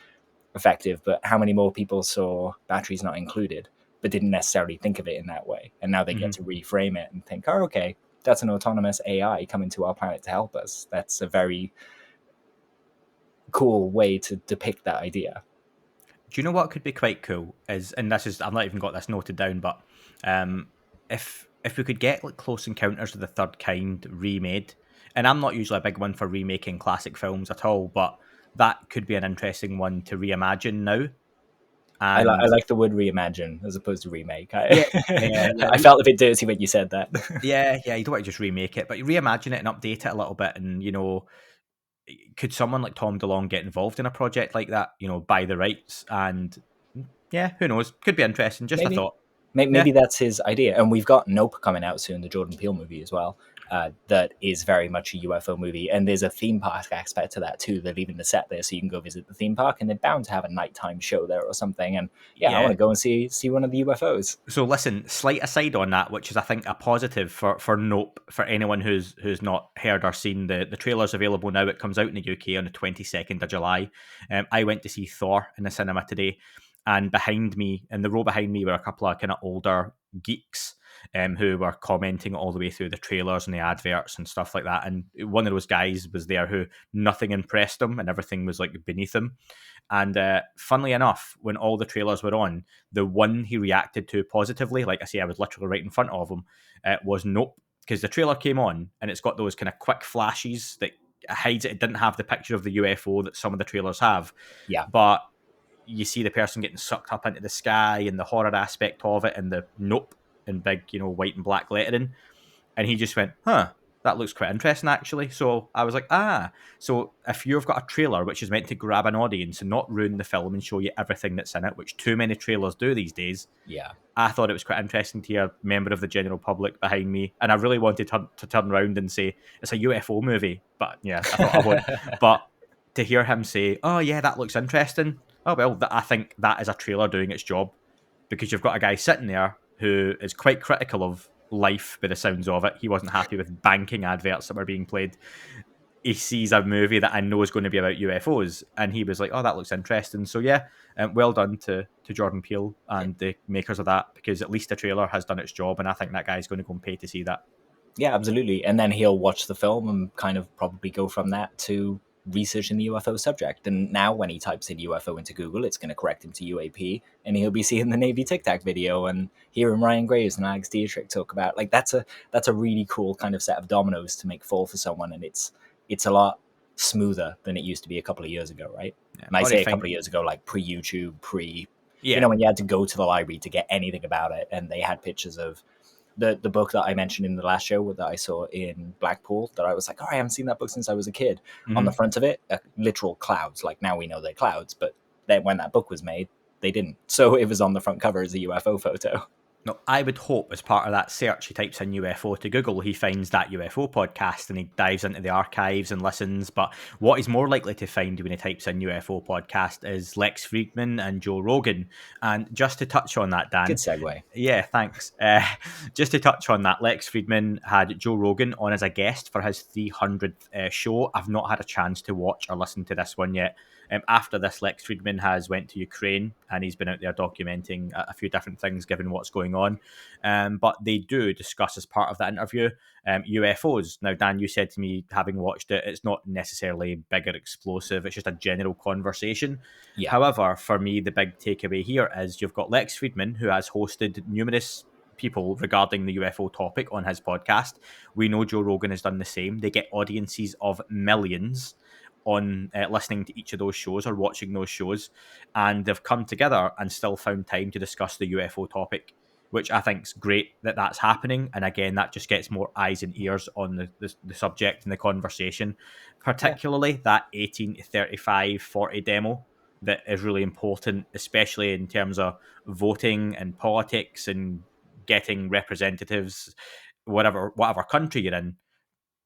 effective, but how many more people saw Batteries Not Included but didn't necessarily think of it in that way? And now they get to reframe it and think, oh, okay, that's an autonomous AI coming to our planet to help us. That's a very cool way to depict that idea. Do you know what could be quite cool is, and this is, I've not even got this noted down, but if we could get like Close Encounters of the Third Kind remade, and I'm not usually a big one for remaking classic films at all, but that could be an interesting one to reimagine now. I like the word reimagine as opposed to remake. I felt a bit dirty when you said that. yeah, you don't want to just remake it, but you reimagine it and update it a little bit. And, could someone like Tom DeLonge get involved in a project like that, buy the rights? And yeah, who knows? Could be interesting. Just a thought. Maybe that's his idea. And we've got Nope coming out soon, the Jordan Peele movie as well. That is very much a UFO movie, and there's a theme park aspect to that too. They're leaving the set there, so you can go visit the theme park, and they're bound to have a nighttime show there or something. And I want to go and see one of the UFOs. So listen, slight aside on that, which is I think a positive for Nope, for anyone who's not heard or seen the trailer's available now. It comes out in the UK on the 22nd of July. I went to see Thor in the cinema today, and behind me, in the row behind me, were a couple of kind of older geeks who were commenting all the way through the trailers and the adverts and stuff like that. And one of those guys was there who nothing impressed him and everything was like beneath him. And funnily enough, when all the trailers were on, the one he reacted to positively, like I say, I was literally right in front of him, was Nope. Because the trailer came on and it's got those kind of quick flashes that hides it. It didn't have the picture of the UFO that some of the trailers have. Yeah. But you see the person getting sucked up into the sky and the horror aspect of it and the Nope in big, white and black lettering. And he just went, that looks quite interesting, actually. So I was like, so if you've got a trailer which is meant to grab an audience and not ruin the film and show you everything that's in it, which too many trailers do these days, I thought it was quite interesting to hear a member of the general public behind me. And I really wanted to turn around and say, it's a UFO movie. But yeah, I thought I would. But to hear him say, oh yeah, that looks interesting, Oh, well, I think that is a trailer doing its job, because you've got a guy sitting there who is quite critical of life by the sounds of it. He wasn't happy with banking adverts that were being played. He sees a movie that I know is going to be about UFOs, and he was like, "Oh, that looks interesting." So yeah, well done to Jordan Peele and the makers of that, because at least the trailer has done its job, and I think that guy's going to go and pay to see that. Yeah, absolutely. And then he'll watch the film and kind of probably go from that to researching the UFO subject. And now when he types in UFO into Google, it's going to correct him to UAP, and he'll be seeing the Navy Tic Tac video and hearing Ryan Graves and Alex Dietrich talk about, like, that's a really cool kind of set of dominoes to make fall for someone, and it's a lot smoother than it used to be a couple of years ago, right? Yeah. And I say a couple of years ago, like pre-YouTube, Yeah. when you had to go to the library to get anything about it, and they had pictures of the book that I mentioned in the last show that I saw in Blackpool, that I was like, oh, I haven't seen that book since I was a kid. Mm-hmm. On the front of it, literal clouds. Like, now we know they're clouds, but then when that book was made, they didn't. So it was on the front cover as a UFO photo. No, I would hope as part of that search, he types in UFO to Google, he finds that UFO podcast and he dives into the archives and listens. But what he's more likely to find when he types in UFO podcast is Lex Friedman and Joe Rogan. And just to touch on that, Dan. Good segue. Yeah, thanks. Just to touch on that, Lex Friedman had Joe Rogan on as a guest for his 300th show. I've not had a chance to watch or listen to this one yet. After this, Lex Friedman has went to Ukraine and he's been out there documenting a few different things given what's going on. But they do discuss as part of that interview UFOs. Now, Dan, you said to me, having watched it, it's not necessarily big or explosive. It's just a general conversation. Yeah. However, for me, the big takeaway here is you've got Lex Friedman, who has hosted numerous people regarding the UFO topic on his podcast. We know Joe Rogan has done the same. They get audiences of millions on listening to each of those shows or watching those shows, and they've come together and still found time to discuss the UFO topic, which I think is great that that's happening. And again, that just gets more eyes and ears on the subject and the conversation, particularly that 18 to 35 40 demo that is really important, especially in terms of voting and politics and getting representatives, whatever country you're in,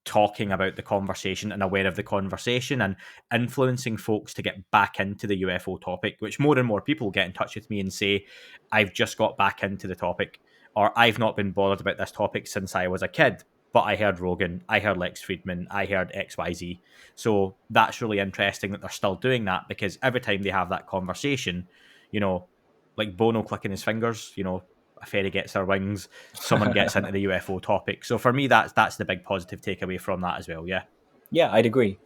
talking about the conversation and aware of the conversation and influencing folks to get back into the UFO topic, which more and more people get in touch with me and say, I've just got back into the topic, or I've not been bothered about this topic since I was a kid, but I heard Rogan, I heard Lex Friedman, I heard XYZ. So that's really interesting that they're still doing that, because every time they have that conversation, like Bono clicking his fingers, a fairy gets their wings, someone gets into the UFO topic. So for me, that's the big positive takeaway from that as well. Yeah, I'd agree.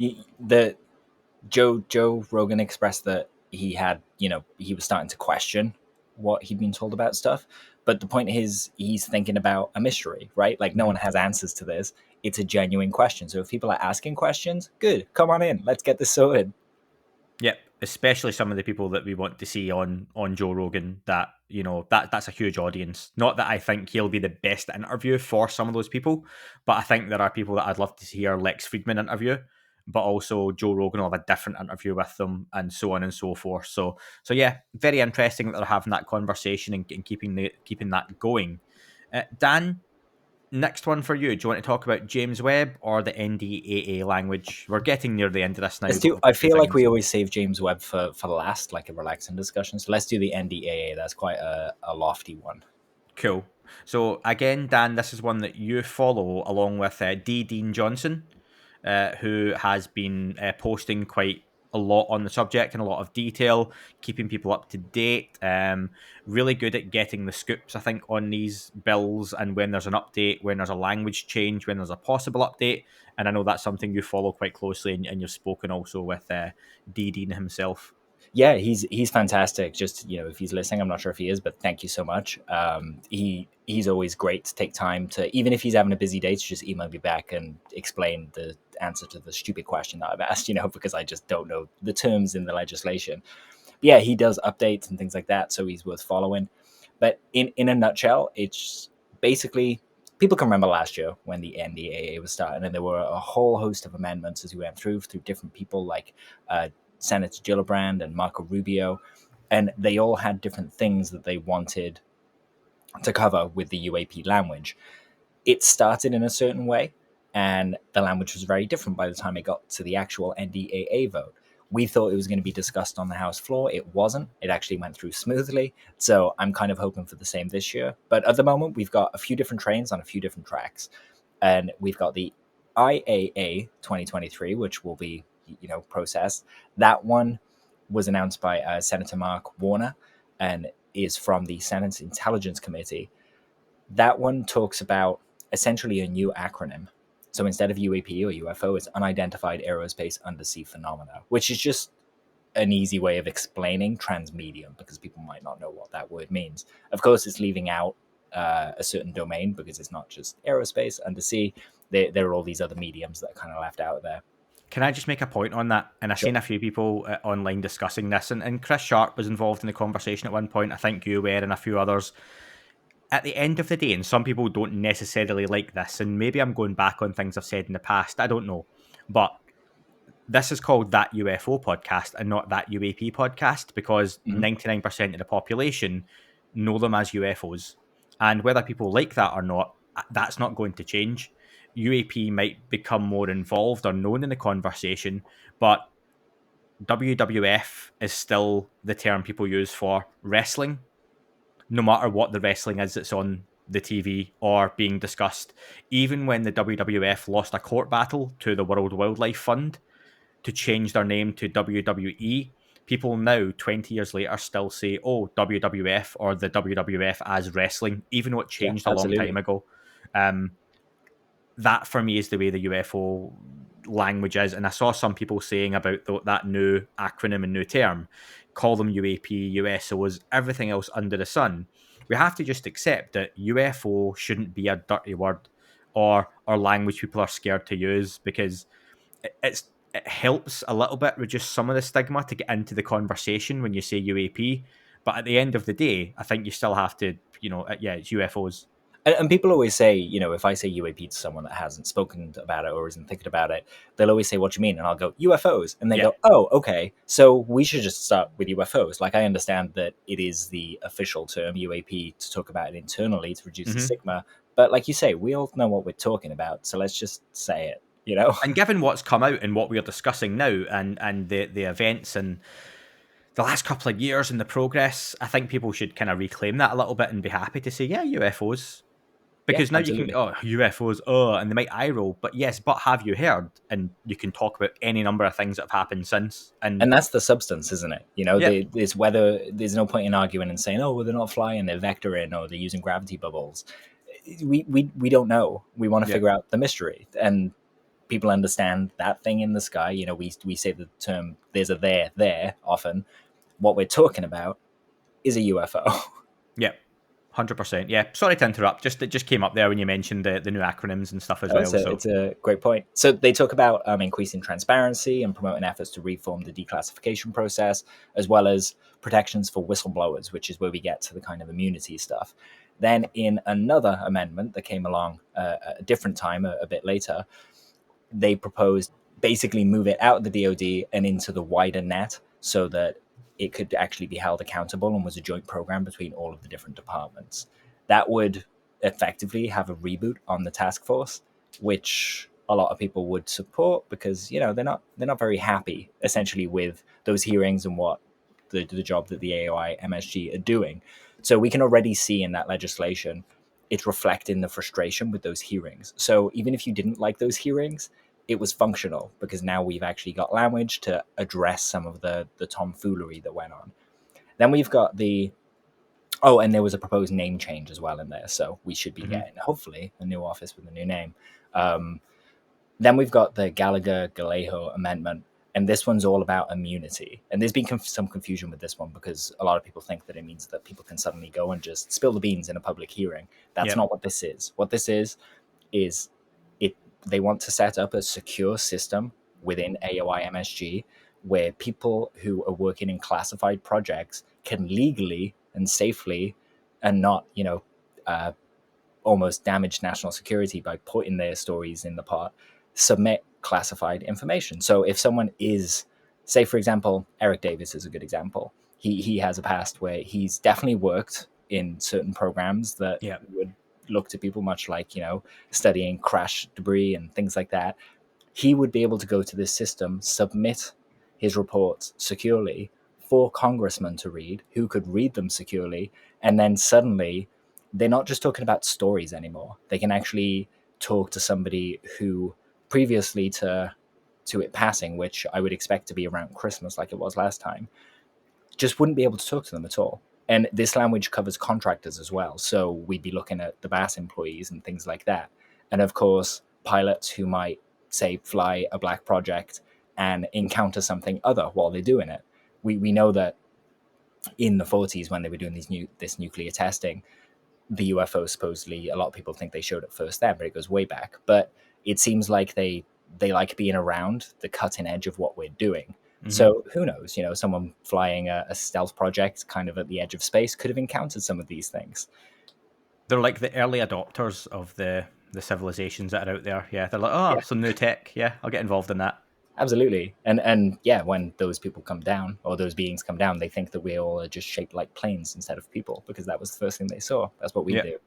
Joe Rogan expressed that he had, he was starting to question what he'd been told about stuff. But the point is, he's thinking about a mystery, right? Like, no one has answers to this. It's a genuine question. So if people are asking questions, good, come on in. Let's get this sorted. Yep, especially some of the people that we want to see on Joe Rogan, that that's a huge audience. Not that I think he'll be the best interview for some of those people, but I think there are people that I'd love to hear Lex Friedman interview, but also Joe Rogan will have a different interview with them, and so on and so forth. So yeah, very interesting that they're having that conversation and keeping that going. Dan, next one for you. Do you want to talk about James Webb or the NDAA language? We're getting near the end of this now. I feel like we always save James Webb for last, like a relaxing discussion. So let's do the NDAA. That's quite a lofty one. Cool. So again, Dan, this is one that you follow along with D. Dean Johnson, who has been posting quite a lot on the subject in a lot of detail, keeping people up to date. Really good at getting the scoops, I think, on these bills and when there's an update, when there's a language change, when there's a possible update. And I know that's something you follow quite closely, and you've spoken also with D. Dean himself. Yeah, he's fantastic. Just, if he's listening, I'm not sure if he is, but thank you so much. He's always great to take time to, even if he's having a busy day, to just email me back and explain the answer to the stupid question that I've asked, because I just don't know the terms in the legislation. But yeah, he does updates and things like that, so he's worth following. But in a nutshell, it's basically, people can remember last year when the NDAA was started, and there were a whole host of amendments as we went through different people like Senator Gillibrand and Marco Rubio, and they all had different things that they wanted to cover with the UAP language. It started in a certain way, and the language was very different by the time it got to the actual NDAA vote. We thought it was going to be discussed on the House floor. It wasn't. It actually went through smoothly. So I'm kind of hoping for the same this year. But at the moment, we've got a few different trains on a few different tracks. And we've got the IAA 2023, which will be, processed. That one was announced by Senator Mark Warner and is from the Senate Intelligence Committee. That one talks about essentially a new acronym. So instead of UAP or UFO, it's Unidentified Aerospace Undersea Phenomena, which is just an easy way of explaining transmedium, because people might not know what that word means. Of course, it's leaving out a certain domain, because it's not just aerospace, undersea. There are all these other mediums that are kind of left out there. Can I just make a point on that? And I've seen a few people online discussing this, and Chris Sharp was involved in the conversation at one point. I think you were, and a few others. At the end of the day, and some people don't necessarily like this, and maybe I'm going back on things I've said in the past, I don't know. But this is called That UFO Podcast and not That UAP Podcast, because 99% of the population know them as UFOs. And whether people like that or not, that's not going to change. UAP might become more involved or known in the conversation, but WWF is still the term people use for wrestling, no matter what the wrestling is that's on the TV or being discussed. Even when the WWF lost a court battle to the World Wildlife Fund to change their name to WWE, people now, 20 years later, still say, oh, WWF or the WWF as wrestling, even though it changed a long time ago. That for me is the way the UFO language is. And I saw some people saying about that new acronym and new term, call them UAP, USOs, everything else under the sun. We have to just accept that UFO shouldn't be a dirty word or language people are scared to use, because it helps a little bit reduce some of the stigma to get into the conversation when you say UAP. But at the end of the day, I think you still have to, it's UFOs. And people always say, if I say UAP to someone that hasn't spoken about it or isn't thinking about it, they'll always say, what do you mean? And I'll go, UFOs. And they go, oh, okay. So we should just start with UFOs. Like, I understand that it is the official term, UAP, to talk about it internally to reduce the stigma. But like you say, we all know what we're talking about. So let's just say it, And given what's come out and what we're discussing now, and the events and the last couple of years and the progress, I think people should kind of reclaim that a little bit and be happy to say, yeah, UFOs. Because now absolutely. you can, UFOs, and they might eye roll. But yes, but have you heard? And you can talk about any number of things that have happened since. And that's the substance, isn't it? It's whether there's no point in arguing and saying, oh, well, they're not flying, they're vectoring, or they're using gravity bubbles. We don't know. We want to figure out the mystery. And people understand that thing in the sky. We say the term, there's a there often. What we're talking about is a UFO. Yeah. 100%. Yeah. Sorry to interrupt. It just came up there when you mentioned the new acronyms and stuff as well. It's a great point. So they talk about increasing transparency and promoting efforts to reform the declassification process, as well as protections for whistleblowers, which is where we get to the kind of immunity stuff. Then in another amendment that came along a different time, a bit later, they proposed basically move it out of the DoD and into the wider net so that it could actually be held accountable and was a joint program between all of the different departments. That would effectively have a reboot on the task force, which a lot of people would support because, they're not very happy essentially with those hearings and what the job that the AOI MSG are doing. So we can already see in that legislation, it's reflecting the frustration with those hearings. So even if you didn't like those hearings, it was functional because now we've actually got language to address some of the tomfoolery that went on. Then we've got and there was a proposed name change as well in there. So we should be getting, hopefully, a new office with a new name. Then we've got the Gallagher-Gallego amendment, and this one's all about immunity. And there's been some confusion with this one because a lot of people think that it means that people can suddenly go and just spill the beans in a public hearing. That's not what this is. What this is they want to set up a secure system within AOI MSG where people who are working in classified projects can legally and safely and not, almost damage national security by putting their stories in the pot, submit classified information. So if someone is, say, for example, Eric Davis is a good example. He has a past where he's definitely worked in certain programs that would look to people much like, studying crash debris and things like that. He would be able to go to this system, submit his reports securely for congressmen to read, who could read them securely, and then suddenly they're not just talking about stories anymore. They can actually talk to somebody who previously to it passing, which I would expect to be around Christmas like it was last time, just wouldn't be able to talk to them at all. And this language covers contractors as well. So we'd be looking at the BAS employees and things like that. And of course, pilots who might, say, fly a black project and encounter something other while they're doing it. We know that in the 40s, when they were doing this nuclear testing, the UFO supposedly, a lot of people think they showed it first then, but it goes way back. But it seems like they like being around the cutting edge of what we're doing. Mm-hmm. So who knows, someone flying a stealth project kind of at the edge of space could have encountered some of these things. They're like the early adopters of the civilizations that are out there. Yeah, they're like, some new tech. Yeah, I'll get involved in that. Absolutely. And yeah, when those people come down, or those beings come down, they think that we all are just shaped like planes instead of people, because that was the first thing they saw. That's what we do.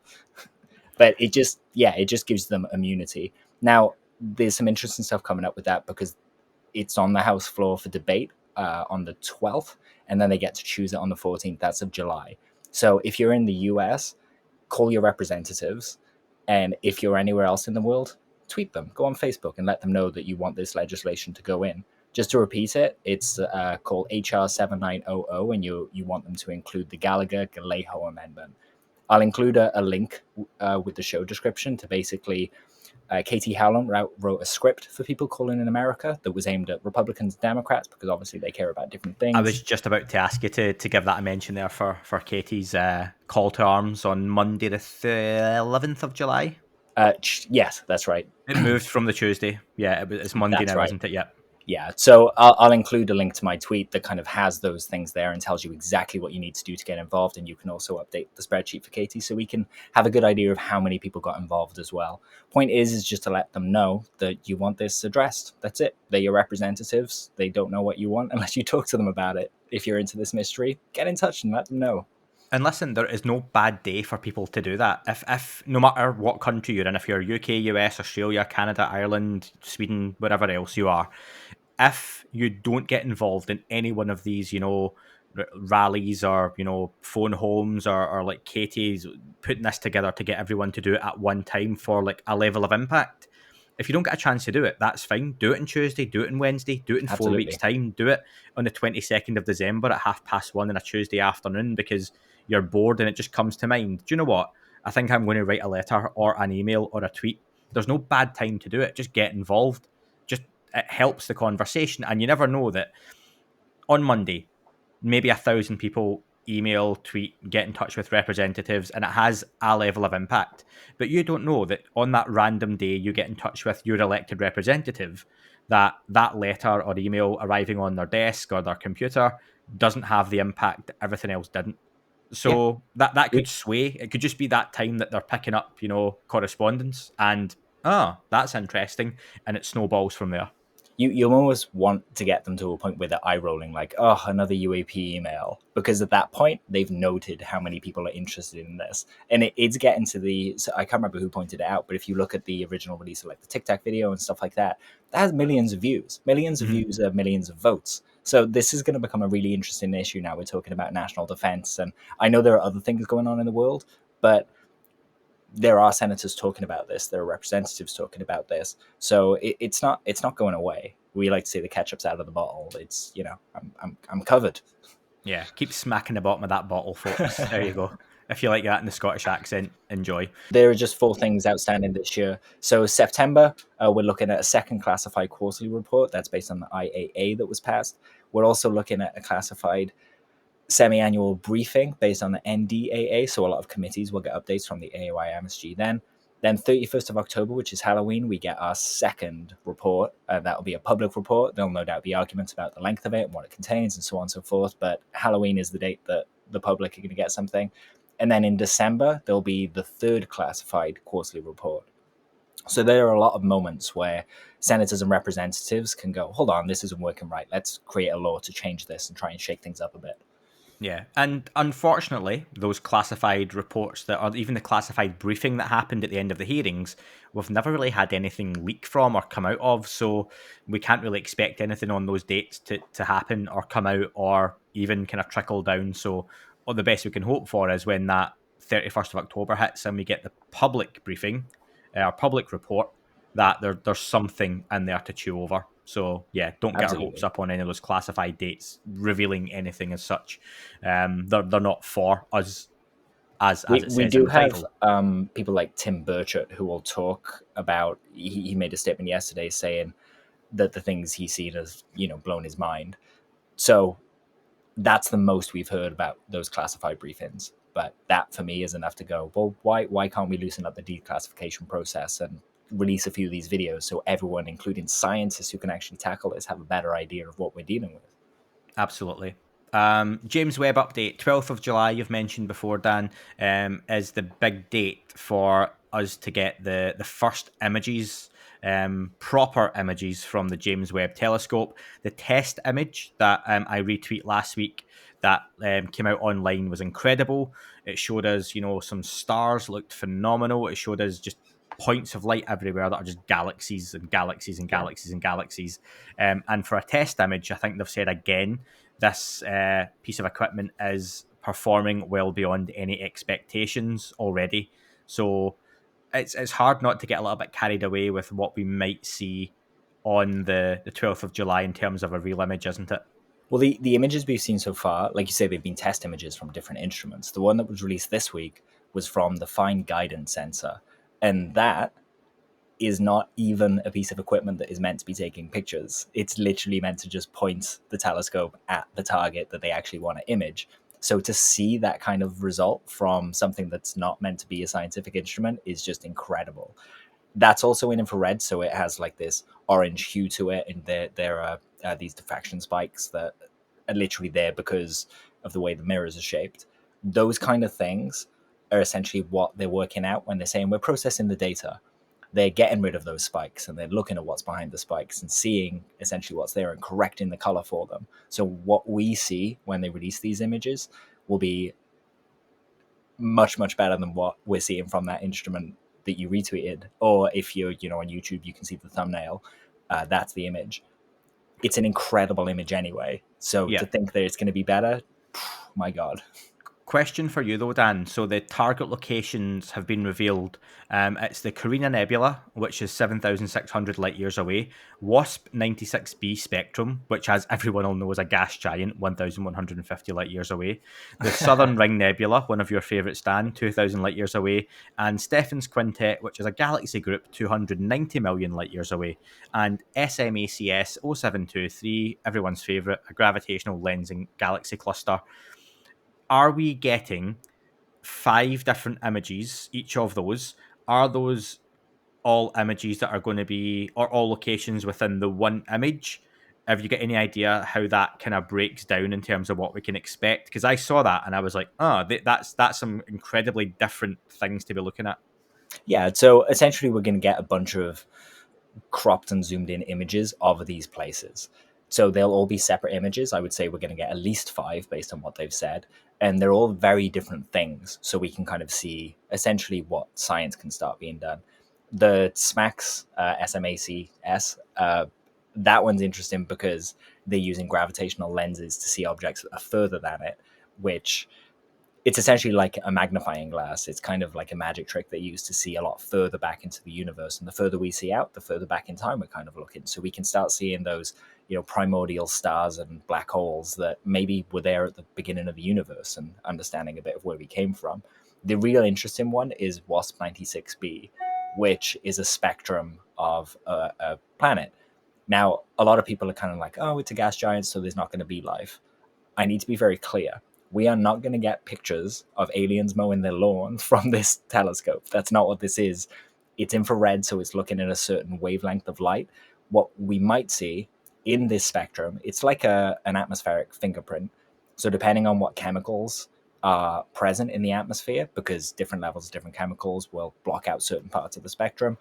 But it just gives them immunity. Now, there's some interesting stuff coming up with that, because it's on the House floor for debate on the 12th, and then they get to choose it on the 14th. That's of July. So if you're in the US, call your representatives. And if you're anywhere else in the world, tweet them. Go on Facebook and let them know that you want this legislation to go in. Just to repeat it, it's called HR 7900, and you want them to include the Gallagher-Gallego Amendment. I'll include a link with the show description to basically... Katie Howland wrote a script for people calling in America that was aimed at Republicans and Democrats, because obviously they care about different things. I was just about to ask you to give that a mention there for Katie's call to arms on Monday the 11th of July. Yes, that's right. It moved from the Tuesday. Yeah, it's Monday that's now, right. Isn't it? Yep. Yeah, so I'll include a link to my tweet that kind of has those things there and tells you exactly what you need to do to get involved. And you can also update the spreadsheet for Katie so we can have a good idea of how many people got involved as well. Point is just to let them know that you want this addressed. That's it. They're your representatives. They don't know what you want unless you talk to them about it. If you're into this mystery, get in touch and let them know. And listen, there is no bad day for people to do that. If no matter what country you're in, if you're UK, US, Australia, Canada, Ireland, Sweden, wherever else you are, if you don't get involved in any one of these, rallies or, phone homes or like Katie's putting this together to get everyone to do it at one time for like a level of impact, if you don't get a chance to do it, that's fine. Do it on Tuesday, do it on Wednesday, do it in Absolutely. 4 weeks' time, do it on the 22nd of December at 1:30 on a Tuesday afternoon because you're bored and it just comes to mind. Do you know what? I think I'm going to write a letter or an email or a tweet. There's no bad time to do it. Just get involved. It helps the conversation. And you never know that on Monday, maybe 1,000 people email, tweet, get in touch with representatives, and it has a level of impact. But you don't know that on that random day you get in touch with your elected representative, that letter or email arriving on their desk or their computer doesn't have the impact that everything else didn't. So that could sway. It could just be that time that they're picking up, correspondence, and that's interesting, and it snowballs from there. You almost want to get them to a point where they're eye-rolling, like, another UAP email. Because at that point, they've noted how many people are interested in this. And it's getting to so I can't remember who pointed it out, but if you look at the original release of like the Tic Tac video and stuff like that, that has millions of views. Millions of views are millions of votes. So this is going to become a really interesting issue now. We're talking about national defense. And I know there are other things going on in the world, but there are senators talking about this. There are representatives talking about this. So it's not going away. We like to say the ketchup's out of the bottle. It's, I'm covered. Yeah, keep smacking the bottom of that bottle, folks. There you go. If you like that in the Scottish accent, enjoy. There are just 4 things outstanding this year. So September, we're looking at a second classified quarterly report. That's based on the IAA that was passed. We're also looking at a classified semi-annual briefing based on the NDAA, so a lot of committees will get updates from the AOI MSG then. Then 31st of October, which is Halloween, we get our second report. That'll be a public report. There'll no doubt be arguments about the length of it and what it contains and so on and so forth, but Halloween is the date that the public are going to get something. And then in December, there'll be the third classified quarterly report. So there are a lot of moments where senators and representatives can go, hold on, this isn't working right. Let's create a law to change this and try and shake things up a bit. Yeah, and unfortunately, those classified reports or even the classified briefing that happened at the end of the hearings, we've never really had anything leak from or come out of, so we can't really expect anything on those dates to happen or come out or even kind of trickle down. So, well, the best we can hope for is when that 31st of October hits and we get the public briefing, our public report, that there's something in there to chew over. So yeah, don't get our hopes Absolutely. up on any of those classified dates revealing anything as such. They're not for us as it We says in do the have title. people like Tim Burchett who will talk about. He made a statement yesterday saying that the things he's seen has blown his mind. So that's the most we've heard about those classified briefings. But that for me is enough to go, well, why can't we loosen up the declassification process and release a few of these videos so everyone, including scientists who can actually tackle this, have a better idea of what we're dealing with? Absolutely. James Webb update, 12th of July, you've mentioned before, Dan, is the big date for us to get the first images, proper images from the James Webb telescope. The test image that I retweet last week that came out online was incredible. It showed us, some stars looked phenomenal. It showed us just points of light everywhere that are just galaxies and galaxies and Yeah. galaxies and galaxies. And for a test image, I think they've said again this piece of equipment is performing well beyond any expectations already. So it's hard not to get a little bit carried away with what we might see on the 12th of July in terms of a real image, isn't it? Well, the images we've seen so far, like you say, they've been test images from different instruments. The one that was released this week was from the Fine Guidance Sensor, and that is not even a piece of equipment that is meant to be taking pictures. It's literally meant to just point the telescope at the target that they actually want to image. So to see that kind of result from something that's not meant to be a scientific instrument is just incredible. That's also in infrared, so it has like this orange hue to it, and there are these diffraction spikes that are literally there because of the way the mirrors are shaped. Those kind of things are essentially what they're working out when they're saying we're processing the data. They're getting rid of those spikes and they're looking at what's behind the spikes and seeing essentially what's there and correcting the color for them. So what we see when they release these images will be much, much better than what we're seeing from that instrument that you retweeted. Or if you're, on YouTube, you can see the thumbnail. That's the image. It's an incredible image anyway. So Yeah. to think that it's going to be better, my God. Question for you though, Dan. So the target locations have been revealed. It's the Carina Nebula, which is 7,600 light years away. WASP 96b spectrum, which, as everyone will know, is a gas giant, 1,150 light years away. The Southern Ring Nebula, one of your favourites, Dan, 2,000 light years away. And Stephan's Quintet, which is a galaxy group, 290 million light years away. And SMACS 0723, everyone's favourite, a gravitational lensing galaxy cluster. Are we getting 5 different images, each of those? Are those all images that are going to be, or all locations within the one image? Have you got any idea how that kind of breaks down in terms of what we can expect? Because I saw that and I was like, oh, that's some incredibly different things to be looking at. Yeah, so essentially we're going to get a bunch of cropped and zoomed in images of these places. So they'll all be separate images. I would say we're going to get at least 5 based on what they've said. And they're all very different things. So we can kind of see essentially what science can start being done. The SMACS, SMACS, that one's interesting because they're using gravitational lenses to see objects that are further than it, which it's essentially like a magnifying glass. It's kind of like a magic trick they use to see a lot further back into the universe. And the further we see out, the further back in time we're kind of looking. So we can start seeing those, primordial stars and black holes that maybe were there at the beginning of the universe and understanding a bit of where we came from. The real interesting one is WASP 96b, which is a spectrum of a planet. Now, a lot of people are kind of like, oh, it's a gas giant, so there's not going to be life. I need to be very clear. We are not going to get pictures of aliens mowing their lawn from this telescope. That's not what this is. It's infrared, so it's looking at a certain wavelength of light. What we might see in this spectrum, it's like an atmospheric fingerprint. So depending on what chemicals are present in the atmosphere, because different levels of different chemicals will block out certain parts of the spectrum,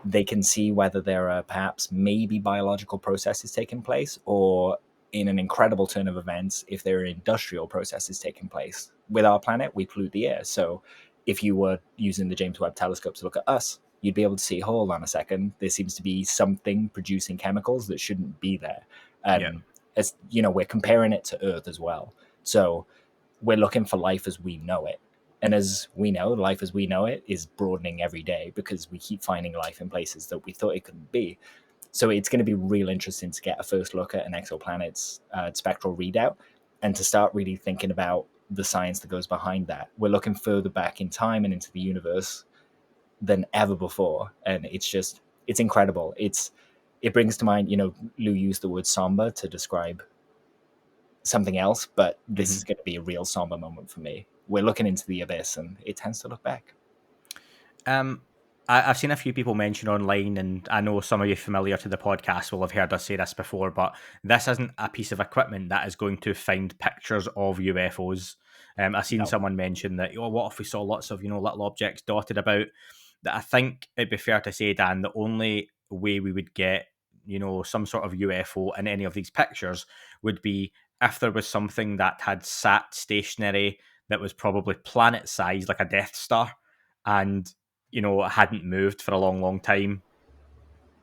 they can see whether there are perhaps maybe biological processes taking place or in an incredible turn of events, if there are industrial processes taking place. With our planet, we pollute the air. So if you were using the James Webb telescope to look at us, you'd be able to see, hold on a second, there seems to be something producing chemicals that shouldn't be there. And as you know, we're comparing it to Earth as well. So we're looking for life as we know it. And as we know, life as we know it is broadening every day because we keep finding life in places that we thought it couldn't be. So it's going to be real interesting to get a first look at an exoplanet's spectral readout and to start really thinking about the science that goes behind that. We're looking further back in time and into the universe than ever before. And it's incredible. It brings to mind, Lou used the word somber to describe something else, but this is going to be a real somber moment for me. We're looking into the abyss and it tends to look back. I've seen a few people mention online, and I know some of you familiar to the podcast will have heard us say this before, but this isn't a piece of equipment that is going to find pictures of UFOs. I've seen someone mention that, what if we saw lots of, little objects dotted about? That I think it'd be fair to say, Dan, the only way we would get, some sort of UFO in any of these pictures would be if there was something that had sat stationary that was probably planet-sized, like a Death Star, and hadn't moved for a long, long time.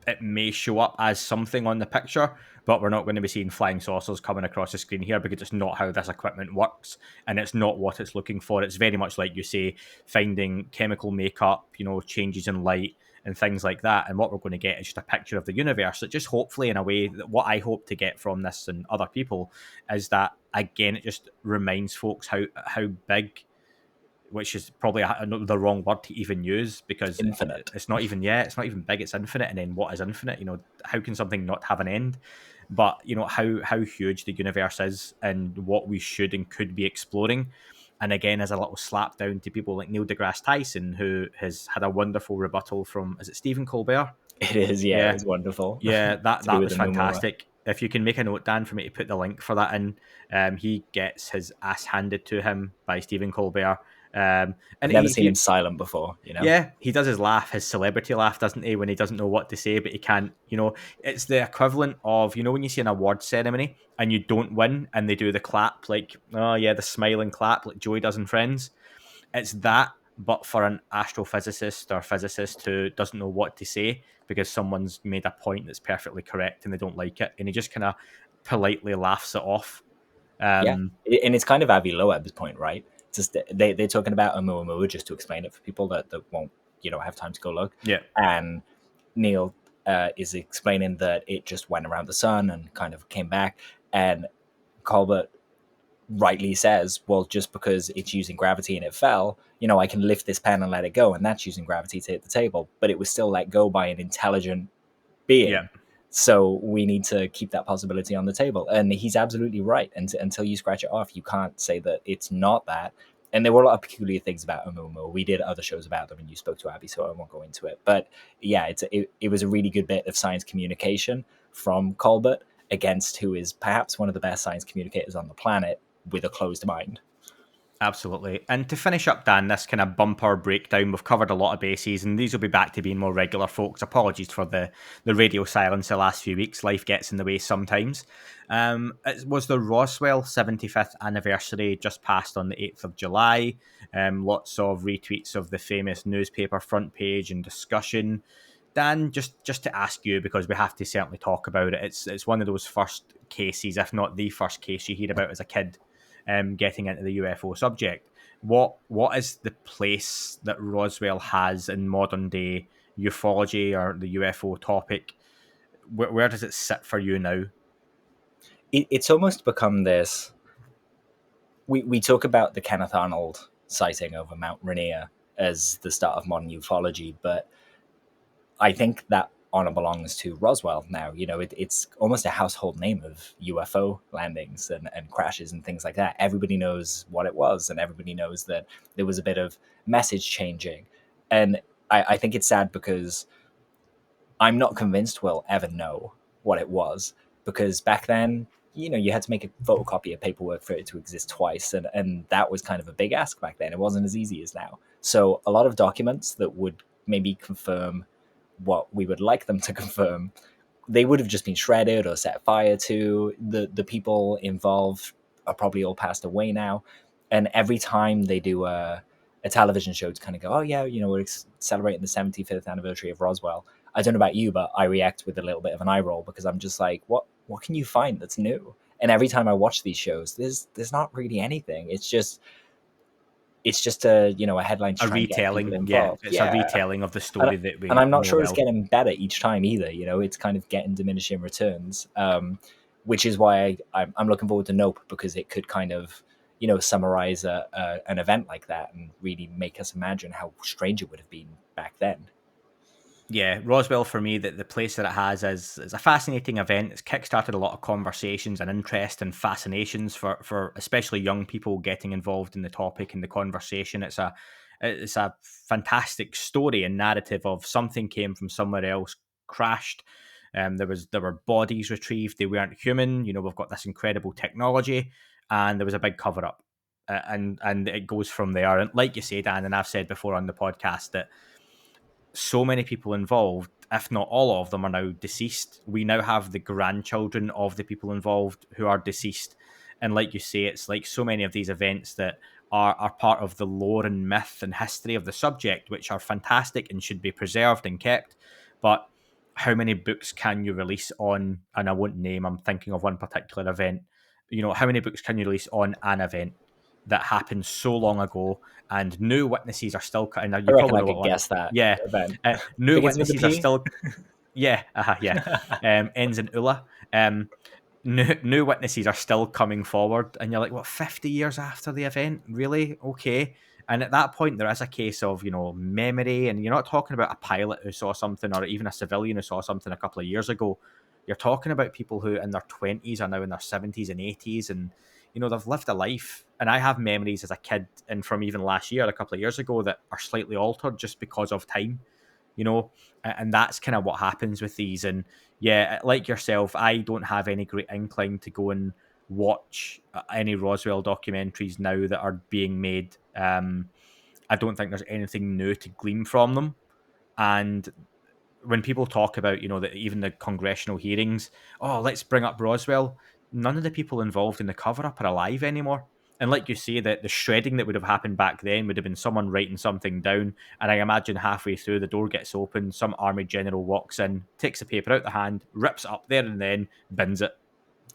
It may show up as something on the picture, but we're not going to be seeing flying saucers coming across the screen here because it's not how this equipment works, and it's not what it's looking for. It's very much like you say, finding chemical makeup, changes in light and things like that. And what we're going to get is just a picture of the universe that just hopefully, in a way, that what I hope to get from this and other people is that, again, it just reminds folks how big, which is probably the wrong word to even use because Infinite. it's not even big, it's infinite. And then what is infinite? How can something not have an end? But how huge the universe is and what we should and could be exploring. And again, as a little slap down to people like Neil deGrasse Tyson, who has had a wonderful rebuttal from, is it Stephen Colbert? It is, yeah. It's wonderful. Yeah, that was fantastic. If you can make a note, Dan, for me to put the link for that in, he gets his ass handed to him by Stephen Colbert. And I've never seen him silent before, Yeah, he does his laugh, his celebrity laugh, doesn't he, when he doesn't know what to say, but he can't, it's the equivalent of, when you see an award ceremony and you don't win and they do the clap, like, oh yeah, the smiling clap, like Joey does in Friends. It's that, but for an astrophysicist or physicist who doesn't know what to say because someone's made a point that's perfectly correct and they don't like it, and he just kind of politely laughs it off. Yeah, and it's kind of Avi Loeb's point, right? Just they're talking about Oumuamua, just to explain it for people that won't have time to go look. Yeah, and Neil is explaining that it just went around the sun and kind of came back, and Colbert rightly says, well, just because it's using gravity and it fell, I can lift this pen and let it go, and that's using gravity to hit the table, but it was still let go by an intelligent being. Yeah. So we need to keep that possibility on the table. And he's absolutely right. And until you scratch it off, you can't say that it's not that. And there were a lot of peculiar things about Oumuamua. We did other shows about them, and you spoke to Abby, so I won't go into it. But yeah, it was a really good bit of science communication from Colbert against who is perhaps one of the best science communicators on the planet with a closed mind. Absolutely. And to finish up, Dan, this kind of bumper breakdown, we've covered a lot of bases, and these will be back to being more regular, folks. Apologies for the radio silence the last few weeks. Life gets in the way sometimes. It was the Roswell 75th anniversary just passed on the 8th of July. Lots of retweets of the famous newspaper front page and discussion. Dan, just to ask you, because we have to certainly talk about it, it's one of those first cases, if not the first case you hear about as a kid, getting into the UFO subject. What is the place that Roswell has in modern day ufology or the UFO topic? Where does it sit for you now? It's almost become this. We talk about the Kenneth Arnold sighting over Mount Rainier as the start of modern ufology, but I think that honor belongs to Roswell now. It's almost a household name of UFO landings and crashes and things like that. Everybody knows what it was, and everybody knows that there was a bit of message changing. And I think it's sad because I'm not convinced we'll ever know what it was, because back then, you had to make a photocopy of paperwork for it to exist twice. And that was kind of a big ask back then. It wasn't as easy as now. So a lot of documents that would maybe confirm what we would like them to confirm they would have just been shredded or set fire to. The people involved are probably all passed away now. And every time they do a television show to kind of go, oh yeah, we're celebrating the 75th anniversary of Roswell. I don't know about you, but I react with a little bit of an eye roll because I'm just like, what can you find that's new? And every time I watch these shows, there's not really anything. It's just a headline to A try and get people retelling, yeah. involved. It's a retelling of the story that And we I'm not know sure it's well. getting better each time either. It's kind of getting diminishing returns, which is why I'm looking forward to Nope, because it could kind of summarize an event like that and really make us imagine how strange it would have been back then. Yeah, Roswell for me, the place that it has is a fascinating event. It's kickstarted a lot of conversations and interest and fascinations for especially young people getting involved in the topic and the conversation. It's a fantastic story and narrative of something came from somewhere else, crashed. There were bodies retrieved. They weren't human. We've got this incredible technology, and there was a big cover up, and it goes from there. And like you say, Dan, and I've said before on the podcast that so many people involved, if not all of them, are now deceased. We now have the grandchildren of the people involved who are deceased. And like you say, it's like so many of these events that are part of the lore and myth and history of the subject, which are fantastic and should be preserved and kept. But how many books can you release on, and I won't name, I'm thinking of one particular event, how many books can you release on an event that happened so long ago, and new witnesses are still cutting. I You reckon probably I know what could one. guess that Yeah, event. new Begins with a witnesses are P? still. Yeah, yeah. Ends in Ula. New witnesses are still coming forward, and you're like, what, 50 years after the event? Really? Okay. And at that point, there is a case of, memory, and you're not talking about a pilot who saw something or even a civilian who saw something a couple of years ago. You're talking about people who in their 20s are now in their 70s and 80s, and, they've lived a life. And I have memories as a kid and from even last year, a couple of years ago, that are slightly altered just because of time. And that's kind of what happens with these. And yeah, like yourself, I don't have any great incline to go and watch any Roswell documentaries now that are being made. I don't think there's anything new to glean from them. And when people talk about, that even the congressional hearings, oh, let's bring up Roswell, none of the people involved in the cover up are alive anymore. And like you say, that the shredding that would have happened back then would have been someone writing something down. And I imagine halfway through, the door gets open, some army general walks in, takes the paper out the hand, rips it up there and then bins it.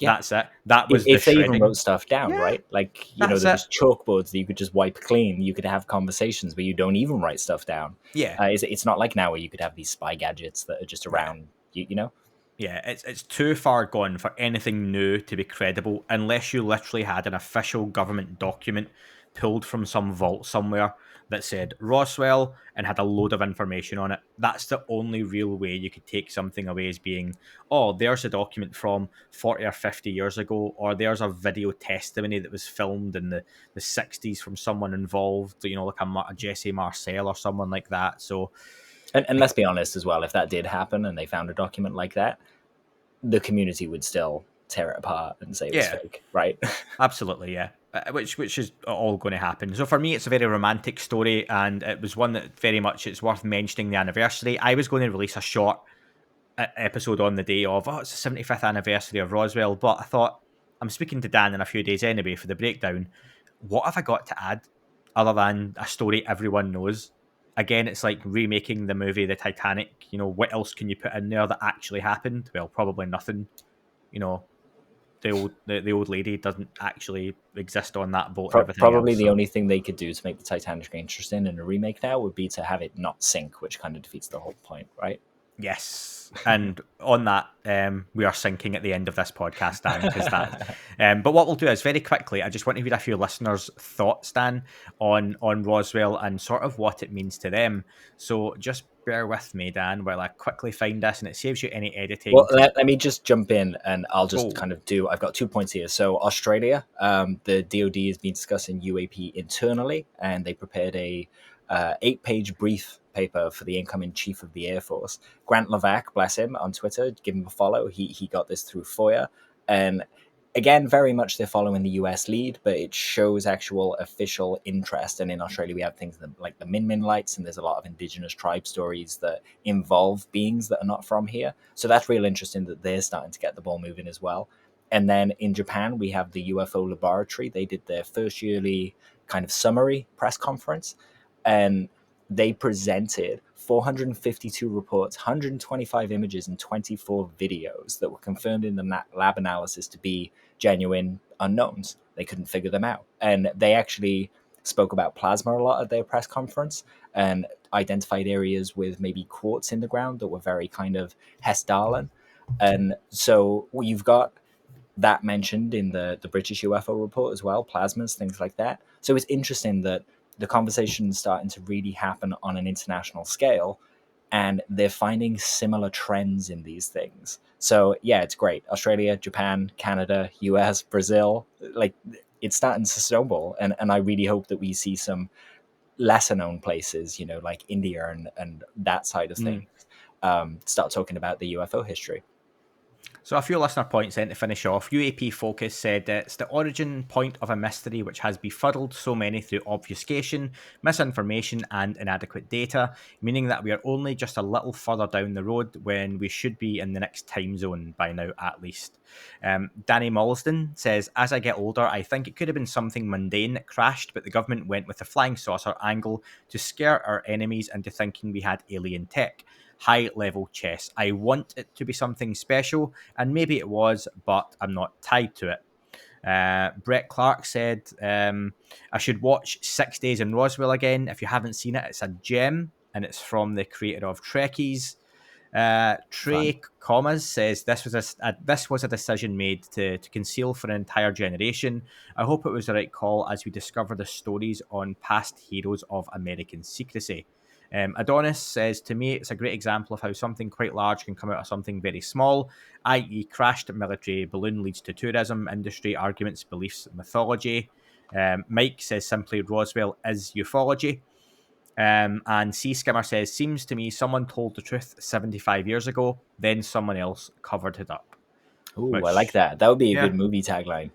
Yeah. That's it. That was the If they even shredding. wrote stuff down, Yeah, right? Like, that's there it. was chalkboards that you could just wipe clean. You could have conversations where you don't even write stuff down. Yeah. It's not like now where you could have these spy gadgets that are just around, you know? Yeah, it's too far gone for anything new to be credible unless you literally had an official government document pulled from some vault somewhere that said Roswell and had a load of information on it. That's the only real way you could take something away as being, oh, there's a document from 40 or 50 years ago, or there's a video testimony that was filmed in the 60s from someone involved, like a Jesse Marcel or someone like that. So, And let's be honest as well, if that did happen and they found a document like that, the community would still tear it apart and say it was fake, right? Absolutely, yeah. Which is all going to happen. So for me, it's a very romantic story, and it was one that very much it's worth mentioning the anniversary. I was going to release a short episode on the day of, it's the 75th anniversary of Roswell, but I thought, I'm speaking to Dan in a few days anyway for the breakdown. What have I got to add other than a story everyone knows? Again, it's like remaking the movie The Titanic. What else can you put in there that actually happened? Well, probably nothing. The old lady doesn't actually exist on that boat and everything Probably else. the only thing they could do to make the Titanic interesting in a remake now would be to have it not sink, which kind of defeats the whole point, right? Yes, and on that, we are sinking at the end of this podcast, Dan. Because that. But what we'll do is very quickly, I just want to read a few listeners' thoughts, Dan, on Roswell and sort of what it means to them. So just bear with me, Dan, while I quickly find this, and it saves you any editing. Well, let me just jump in, and I'll just Oh. I've got 2 points here. So Australia, the DoD has been discussing UAP internally, and they prepared a 8-page brief paper for the incoming chief of the Air Force, Grant Levac, bless him, on Twitter. Give him a follow. He got this through FOIA, and again, very much they're following the US lead, but it shows actual official interest. And in Australia, we have things like the Min Min lights, and there's a lot of indigenous tribe stories that involve beings that are not from here. So that's real interesting that they're starting to get the ball moving as well. And then in Japan, we have the UFO laboratory. They did their first yearly kind of summary press conference, and they presented 452 reports, 125 images, and 24 videos that were confirmed in the lab analysis to be genuine unknowns. They couldn't figure them out. And they actually spoke about plasma a lot at their press conference and identified areas with maybe quartz in the ground that were very kind of Hessdalen. And so you've got that mentioned in the British UFO report as well, plasmas, things like that. So it's interesting that the conversation is starting to really happen on an international scale, and they're finding similar trends in these things. So yeah, it's great. Australia, Japan, Canada, US, Brazil, like it's starting to snowball. And I really hope that we see some lesser known places, like India and that side of things, start talking about the UFO history. So a few listener points then to finish off. UAP Focus said it's the origin point of a mystery which has befuddled so many through obfuscation, misinformation, and inadequate data, meaning that we are only just a little further down the road when we should be in the next time zone by now at least. Danny Mullsden says, as I get older, I think it could have been something mundane that crashed, but the government went with the flying saucer angle to scare our enemies into thinking we had alien tech. High level chess. I want it to be something special, and maybe it was, but I'm not tied to it. Brett Clark said, I should watch 6 Days in Roswell again. If you haven't seen it, it's a gem, and it's from the creator of Trekkies. Trey Commas says this was a decision made to conceal for an entire generation. I hope it was the right call as we discover the stories on past heroes of American secrecy. Adonis says, to me, it's a great example of how something quite large can come out of something very small, i.e. crashed military balloon leads to tourism, industry, arguments, beliefs, mythology. Mike says simply Roswell is ufology. And Sea Skimmer says, seems to me someone told the truth 75 years ago, then someone else covered it up. Ooh, I like that. That would be a good movie tagline.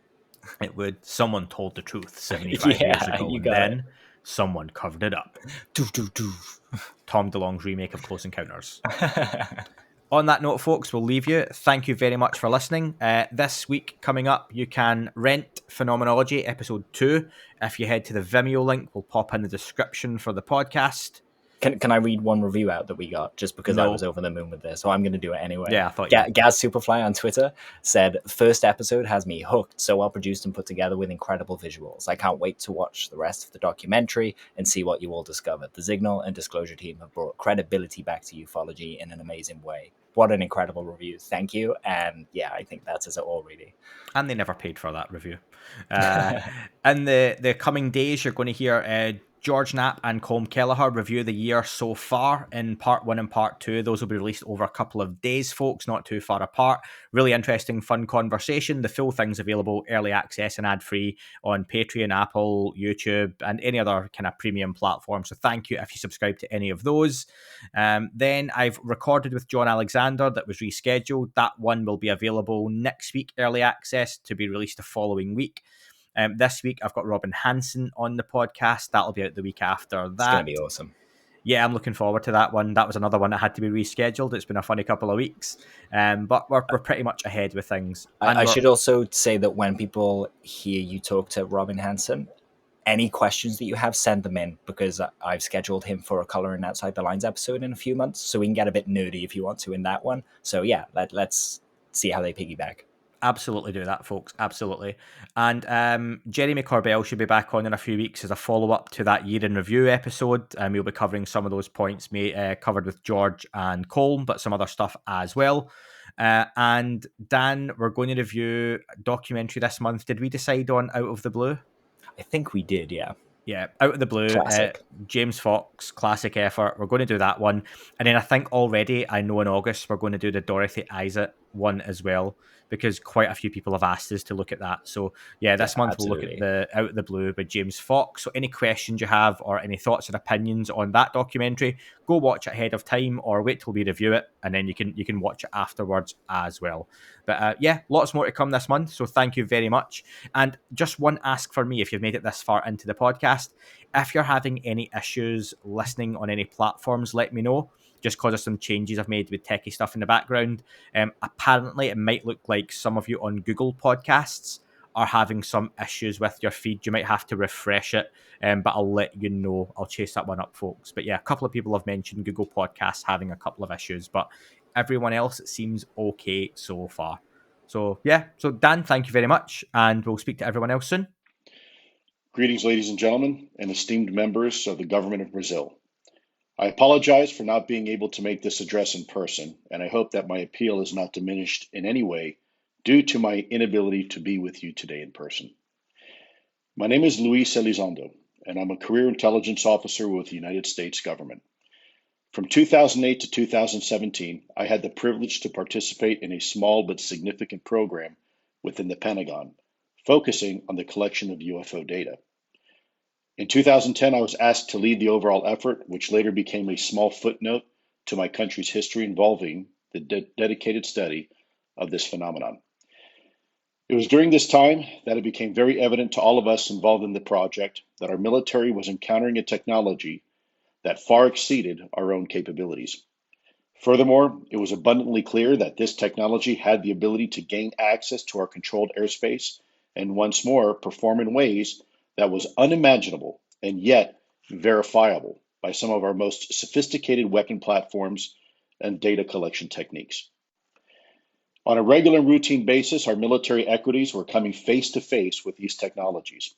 It would. Someone told the truth 75 years ago, and then someone covered it up. Tom DeLonge's remake of Close Encounters. On that note, folks, we'll leave you. Thank you very much for listening. This week coming up, you can rent Phenomenology episode 2. If you head to the Vimeo link, we'll pop in the description for the podcast. Can I read one review out that we got just because I was over the moon with this? So I'm going to do it anyway. Yeah, I thought Gaz Superfly on Twitter said, first episode has me hooked, so well produced and put together with incredible visuals. I can't wait to watch the rest of the documentary and see what you all discovered. The Signal and Disclosure team have brought credibility back to ufology in an amazing way. What an incredible review. Thank you. And yeah, I think that says it all, really. And they never paid for that review. In the coming days, you're going to hear George Knapp and Colm Kelleher review the year so far in part 1 and part 2. Those will be released over a couple of days, folks, not too far apart. Really interesting, fun conversation. The full thing's available early access and ad-free on Patreon, Apple, YouTube, and any other kind of premium platform. So thank you if you subscribe to any of those. Then I've recorded with John Alexander that was rescheduled. That one will be available next week, early access, to be released the following week. This week, I've got Robin Hanson on the podcast. That'll be out the week after that. It's going to be awesome. Yeah, I'm looking forward to that one. That was another one that had to be rescheduled. It's been a funny couple of weeks, but we're pretty much ahead with things. I should also say that when people hear you talk to Robin Hanson, any questions that you have, send them in, because I've scheduled him for a Coloring Outside the Lines episode in a few months, so we can get a bit nerdy if you want to in that one. So yeah, let's see how they piggyback. Absolutely do that, folks. Absolutely. And Jeremy Corbell should be back on in a few weeks as a follow-up to that year in review episode. And we'll be covering some of those points covered with George and Colm, but some other stuff as well. And Dan, we're going to review a documentary this month. Did we decide on Out of the Blue? I think we did, yeah. Yeah, Out of the Blue, James Fox, classic effort. We're going to do that one. And then I think already, I know in August, we're going to do the Dorothy Isaac one as well, because quite a few people have asked us to look at that. So yeah, this month we'll look at absolutely. the Out of the Blue by James Fox. So any questions you have or any thoughts and opinions on that documentary, go watch it ahead of time or wait till we review it, and then you can watch it afterwards as well. But yeah, lots more to come this month. So thank you very much. And just one ask for me, if you've made it this far into the podcast, if you're having any issues listening on any platforms, let me know. Just because of some changes I've made with techie stuff in the background. Apparently, it might look like some of you on Google Podcasts are having some issues with your feed. You might have to refresh it, but I'll let you know. I'll chase that one up, folks. But yeah, a couple of people have mentioned Google Podcasts having a couple of issues, but everyone else, it seems okay so far. So yeah, so Dan, thank you very much, and we'll speak to everyone else soon. Greetings, ladies and gentlemen, and esteemed members of the government of Brazil. I apologize for not being able to make this address in person, and I hope that my appeal is not diminished in any way due to my inability to be with you today in person. My name is Luis Elizondo, and I'm a career intelligence officer with the United States government. From 2008 to 2017, I had the privilege to participate in a small but significant program within the Pentagon, focusing on the collection of UFO data. In 2010, I was asked to lead the overall effort, which later became a small footnote to my country's history involving the dedicated study of this phenomenon. It was during this time that it became very evident to all of us involved in the project that our military was encountering a technology that far exceeded our own capabilities. Furthermore, it was abundantly clear that this technology had the ability to gain access to our controlled airspace and once more perform in ways that was unimaginable and yet verifiable by some of our most sophisticated weapon platforms and data collection techniques. On a regular and routine basis, our military equities were coming face to face with these technologies,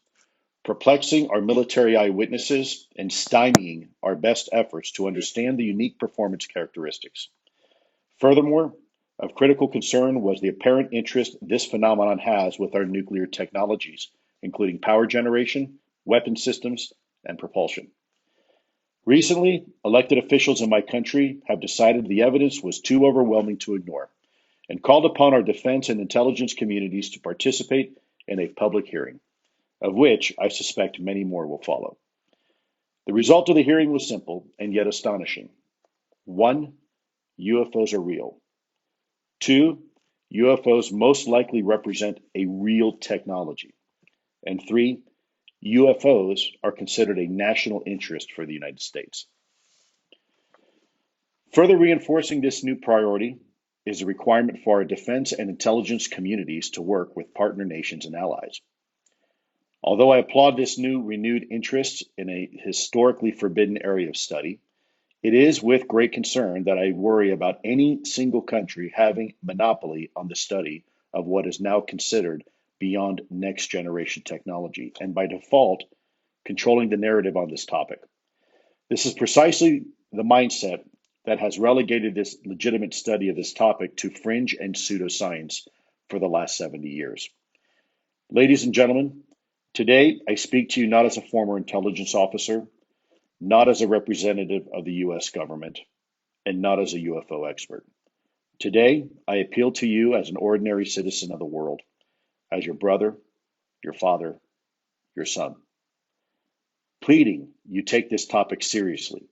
perplexing our military eyewitnesses and stymieing our best efforts to understand the unique performance characteristics. Furthermore, of critical concern was the apparent interest this phenomenon has with our nuclear technologies, including power generation, weapon systems, and propulsion. Recently, elected officials in my country have decided the evidence was too overwhelming to ignore and called upon our defense and intelligence communities to participate in a public hearing, of which I suspect many more will follow. The result of the hearing was simple and yet astonishing. 1. UFOs are real. 2. UFOs most likely represent a real technology. And 3. UFOs are considered a national interest for the United States. Further reinforcing this new priority is a requirement for our defense and intelligence communities to work with partner nations and allies. Although I applaud this new renewed interest in a historically forbidden area of study, it is with great concern that I worry about any single country having monopoly on the study of what is now considered beyond next generation technology, and by default, controlling the narrative on this topic. This is precisely the mindset that has relegated this legitimate study of this topic to fringe and pseudoscience for the last 70 years. Ladies and gentlemen, today I speak to you not as a former intelligence officer, not as a representative of the US government, and not as a UFO expert. Today, I appeal to you as an ordinary citizen of the world, as your brother, your father, your son, pleading you take this topic seriously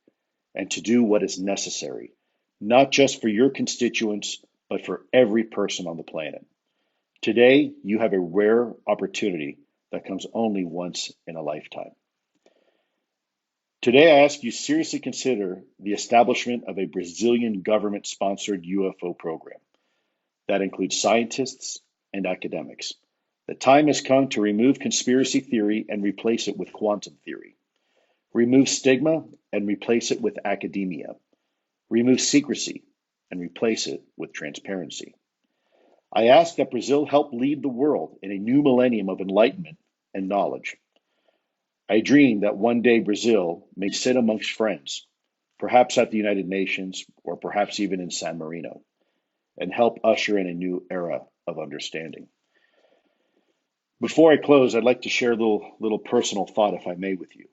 and to do what is necessary, not just for your constituents, but for every person on the planet. Today, you have a rare opportunity that comes only once in a lifetime. Today, I ask you seriously consider the establishment of a Brazilian government-sponsored UFO program that includes scientists and academics. The time has come to remove conspiracy theory and replace it with quantum theory. Remove stigma and replace it with academia. Remove secrecy and replace it with transparency. I ask that Brazil help lead the world in a new millennium of enlightenment and knowledge. I dream that one day Brazil may sit amongst friends, perhaps at the United Nations or perhaps even in San Marino, and help usher in a new era of understanding. Before I close, I'd like to share a little personal thought, if I may, with you.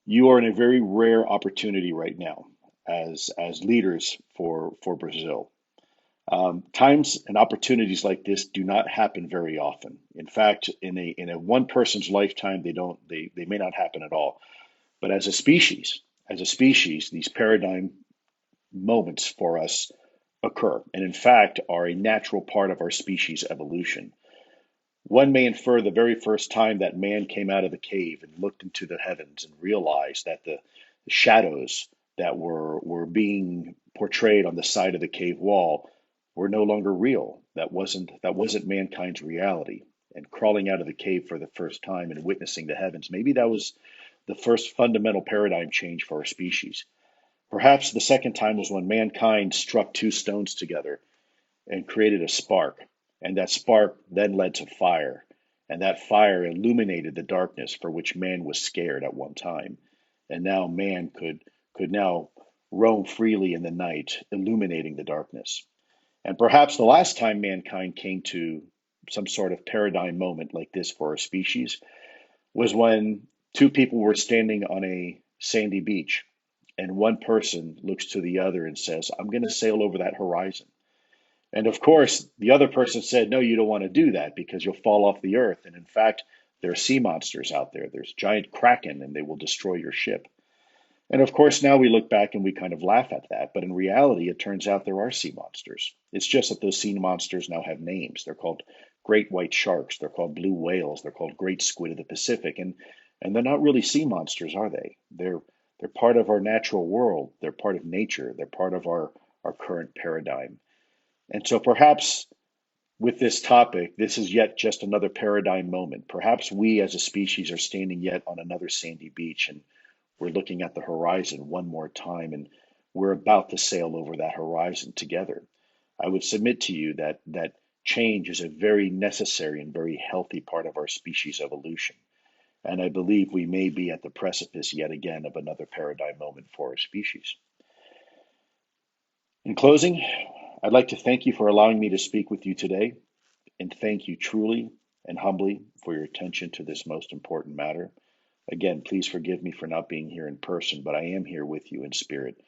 You are in a very rare opportunity right now as leaders for Brazil. Times and opportunities like this do not happen very often. In fact, in a one person's lifetime, they may not happen at all. But as a species, these paradigm moments for us occur, and in fact are a natural part of our species evolution. One may infer the very first time that man came out of the cave and looked into the heavens and realized that the shadows that were being portrayed on the side of the cave wall were no longer real. That wasn't mankind's reality. And crawling out of the cave for the first time and witnessing the heavens, maybe that was the first fundamental paradigm change for our species. Perhaps the second time was when mankind struck two stones together and created a spark. And that spark then led to fire. And that fire illuminated the darkness for which man was scared at one time. And now man could now roam freely in the night, illuminating the darkness. And perhaps the last time mankind came to some sort of paradigm moment like this for our species was when two people were standing on a sandy beach, and one person looks to the other and says, "I'm going to sail over that horizon." And of course, the other person said, "No, you don't want to do that because you'll fall off the earth. And in fact, there are sea monsters out there. There's giant kraken, and they will destroy your ship." And of course, now we look back and we kind of laugh at that. But in reality, it turns out there are sea monsters. It's just that those sea monsters now have names. They're called great white sharks. They're called blue whales. They're called great squid of the Pacific. And they're not really sea monsters, are they? They're part of our natural world. They're part of nature. They're part of our current paradigm. And so perhaps with this topic, this is yet just another paradigm moment. Perhaps we as a species are standing yet on another sandy beach, and we're looking at the horizon one more time, and we're about to sail over that horizon together. I would submit to you that change is a very necessary and very healthy part of our species evolution. And I believe we may be at the precipice yet again of another paradigm moment for our species. In closing, I'd like to thank you for allowing me to speak with you today, and thank you truly and humbly for your attention to this most important matter. Again, please forgive me for not being here in person, but I am here with you in spirit,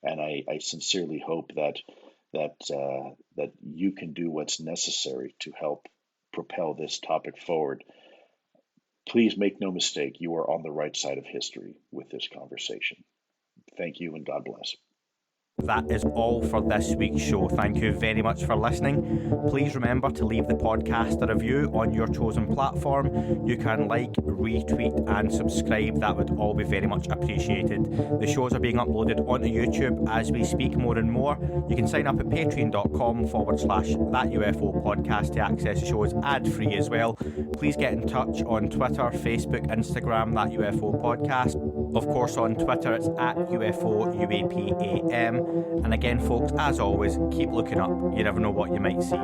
and I sincerely hope that you can do what's necessary to help propel this topic forward. Please make no mistake, you are on the right side of history with this conversation. Thank you, and God bless. That is all for this week's show. Thank you very much for listening. Please remember to leave the podcast a review on your chosen platform. You can like, retweet and subscribe. That would all be very much appreciated. The shows are being uploaded onto YouTube as we speak more and more. You can sign up at patreon.com/thatUFO podcast to access the shows ad-free as well. Please get in touch on Twitter, Facebook, Instagram, That UFO Podcast. Of course, on Twitter, it's at UFO UAPAM. And again, folks, as always, keep looking up. You never know what you might see. It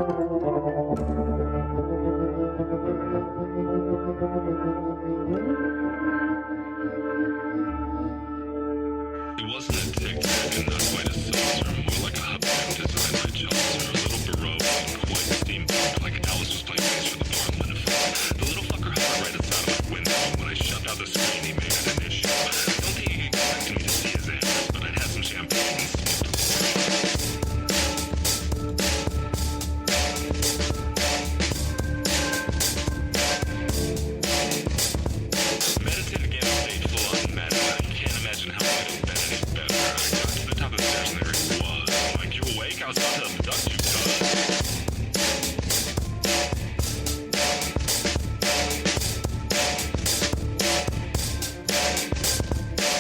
wasn't a tic-tac and not quite a saucer, more like a hubcap designed by Chaucer, a little baroque and quite steampunk, like Alice was playing bass for the Parliament of Folk. The little fucker hovered right outside of my window, and when I shoved out the screen, he made it an issue. I don't think he expected me to see his ass, but I'd had some champagne and smoked a Meditative game stayed full on meta. You can't imagine how it could have been any better. I got to the top of the stairs and there he was. Like, you awake? I was about to abduct you, cuz.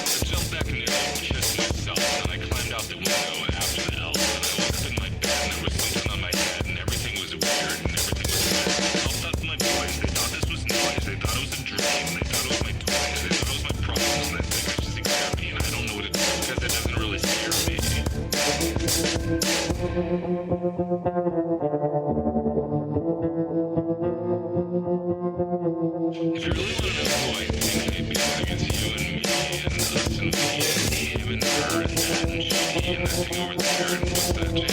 I jumped back in there and kissed myself, and I climbed out the window after the elf, and I woke up in my bed, and there was something on my head, and everything was weird, and everything was messy. I helped out my boys. They thought this was noise. They thought it was a dream. They thought it was my toys. They thought it was my problems, and they think I should seek therapy, and I don't know what to do because it doesn't really scare me. If you really want to know who I think I be, I think it's you and me and us and me and him and her and that and she and that thing over there and what's that, Jake?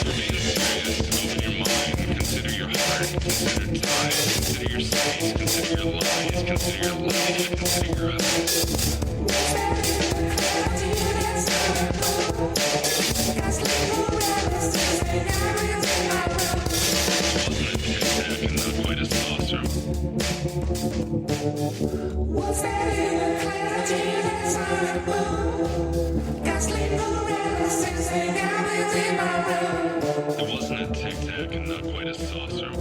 Remain serious, open your mind, consider your heart, consider time, consider your space, consider consider your lies, consider your life, consider your and not quite a saucer. What's that in the clarity that's unable? Gaslit paralysis and goblins in my room. It wasn't a tic-tac and not quite a saucer.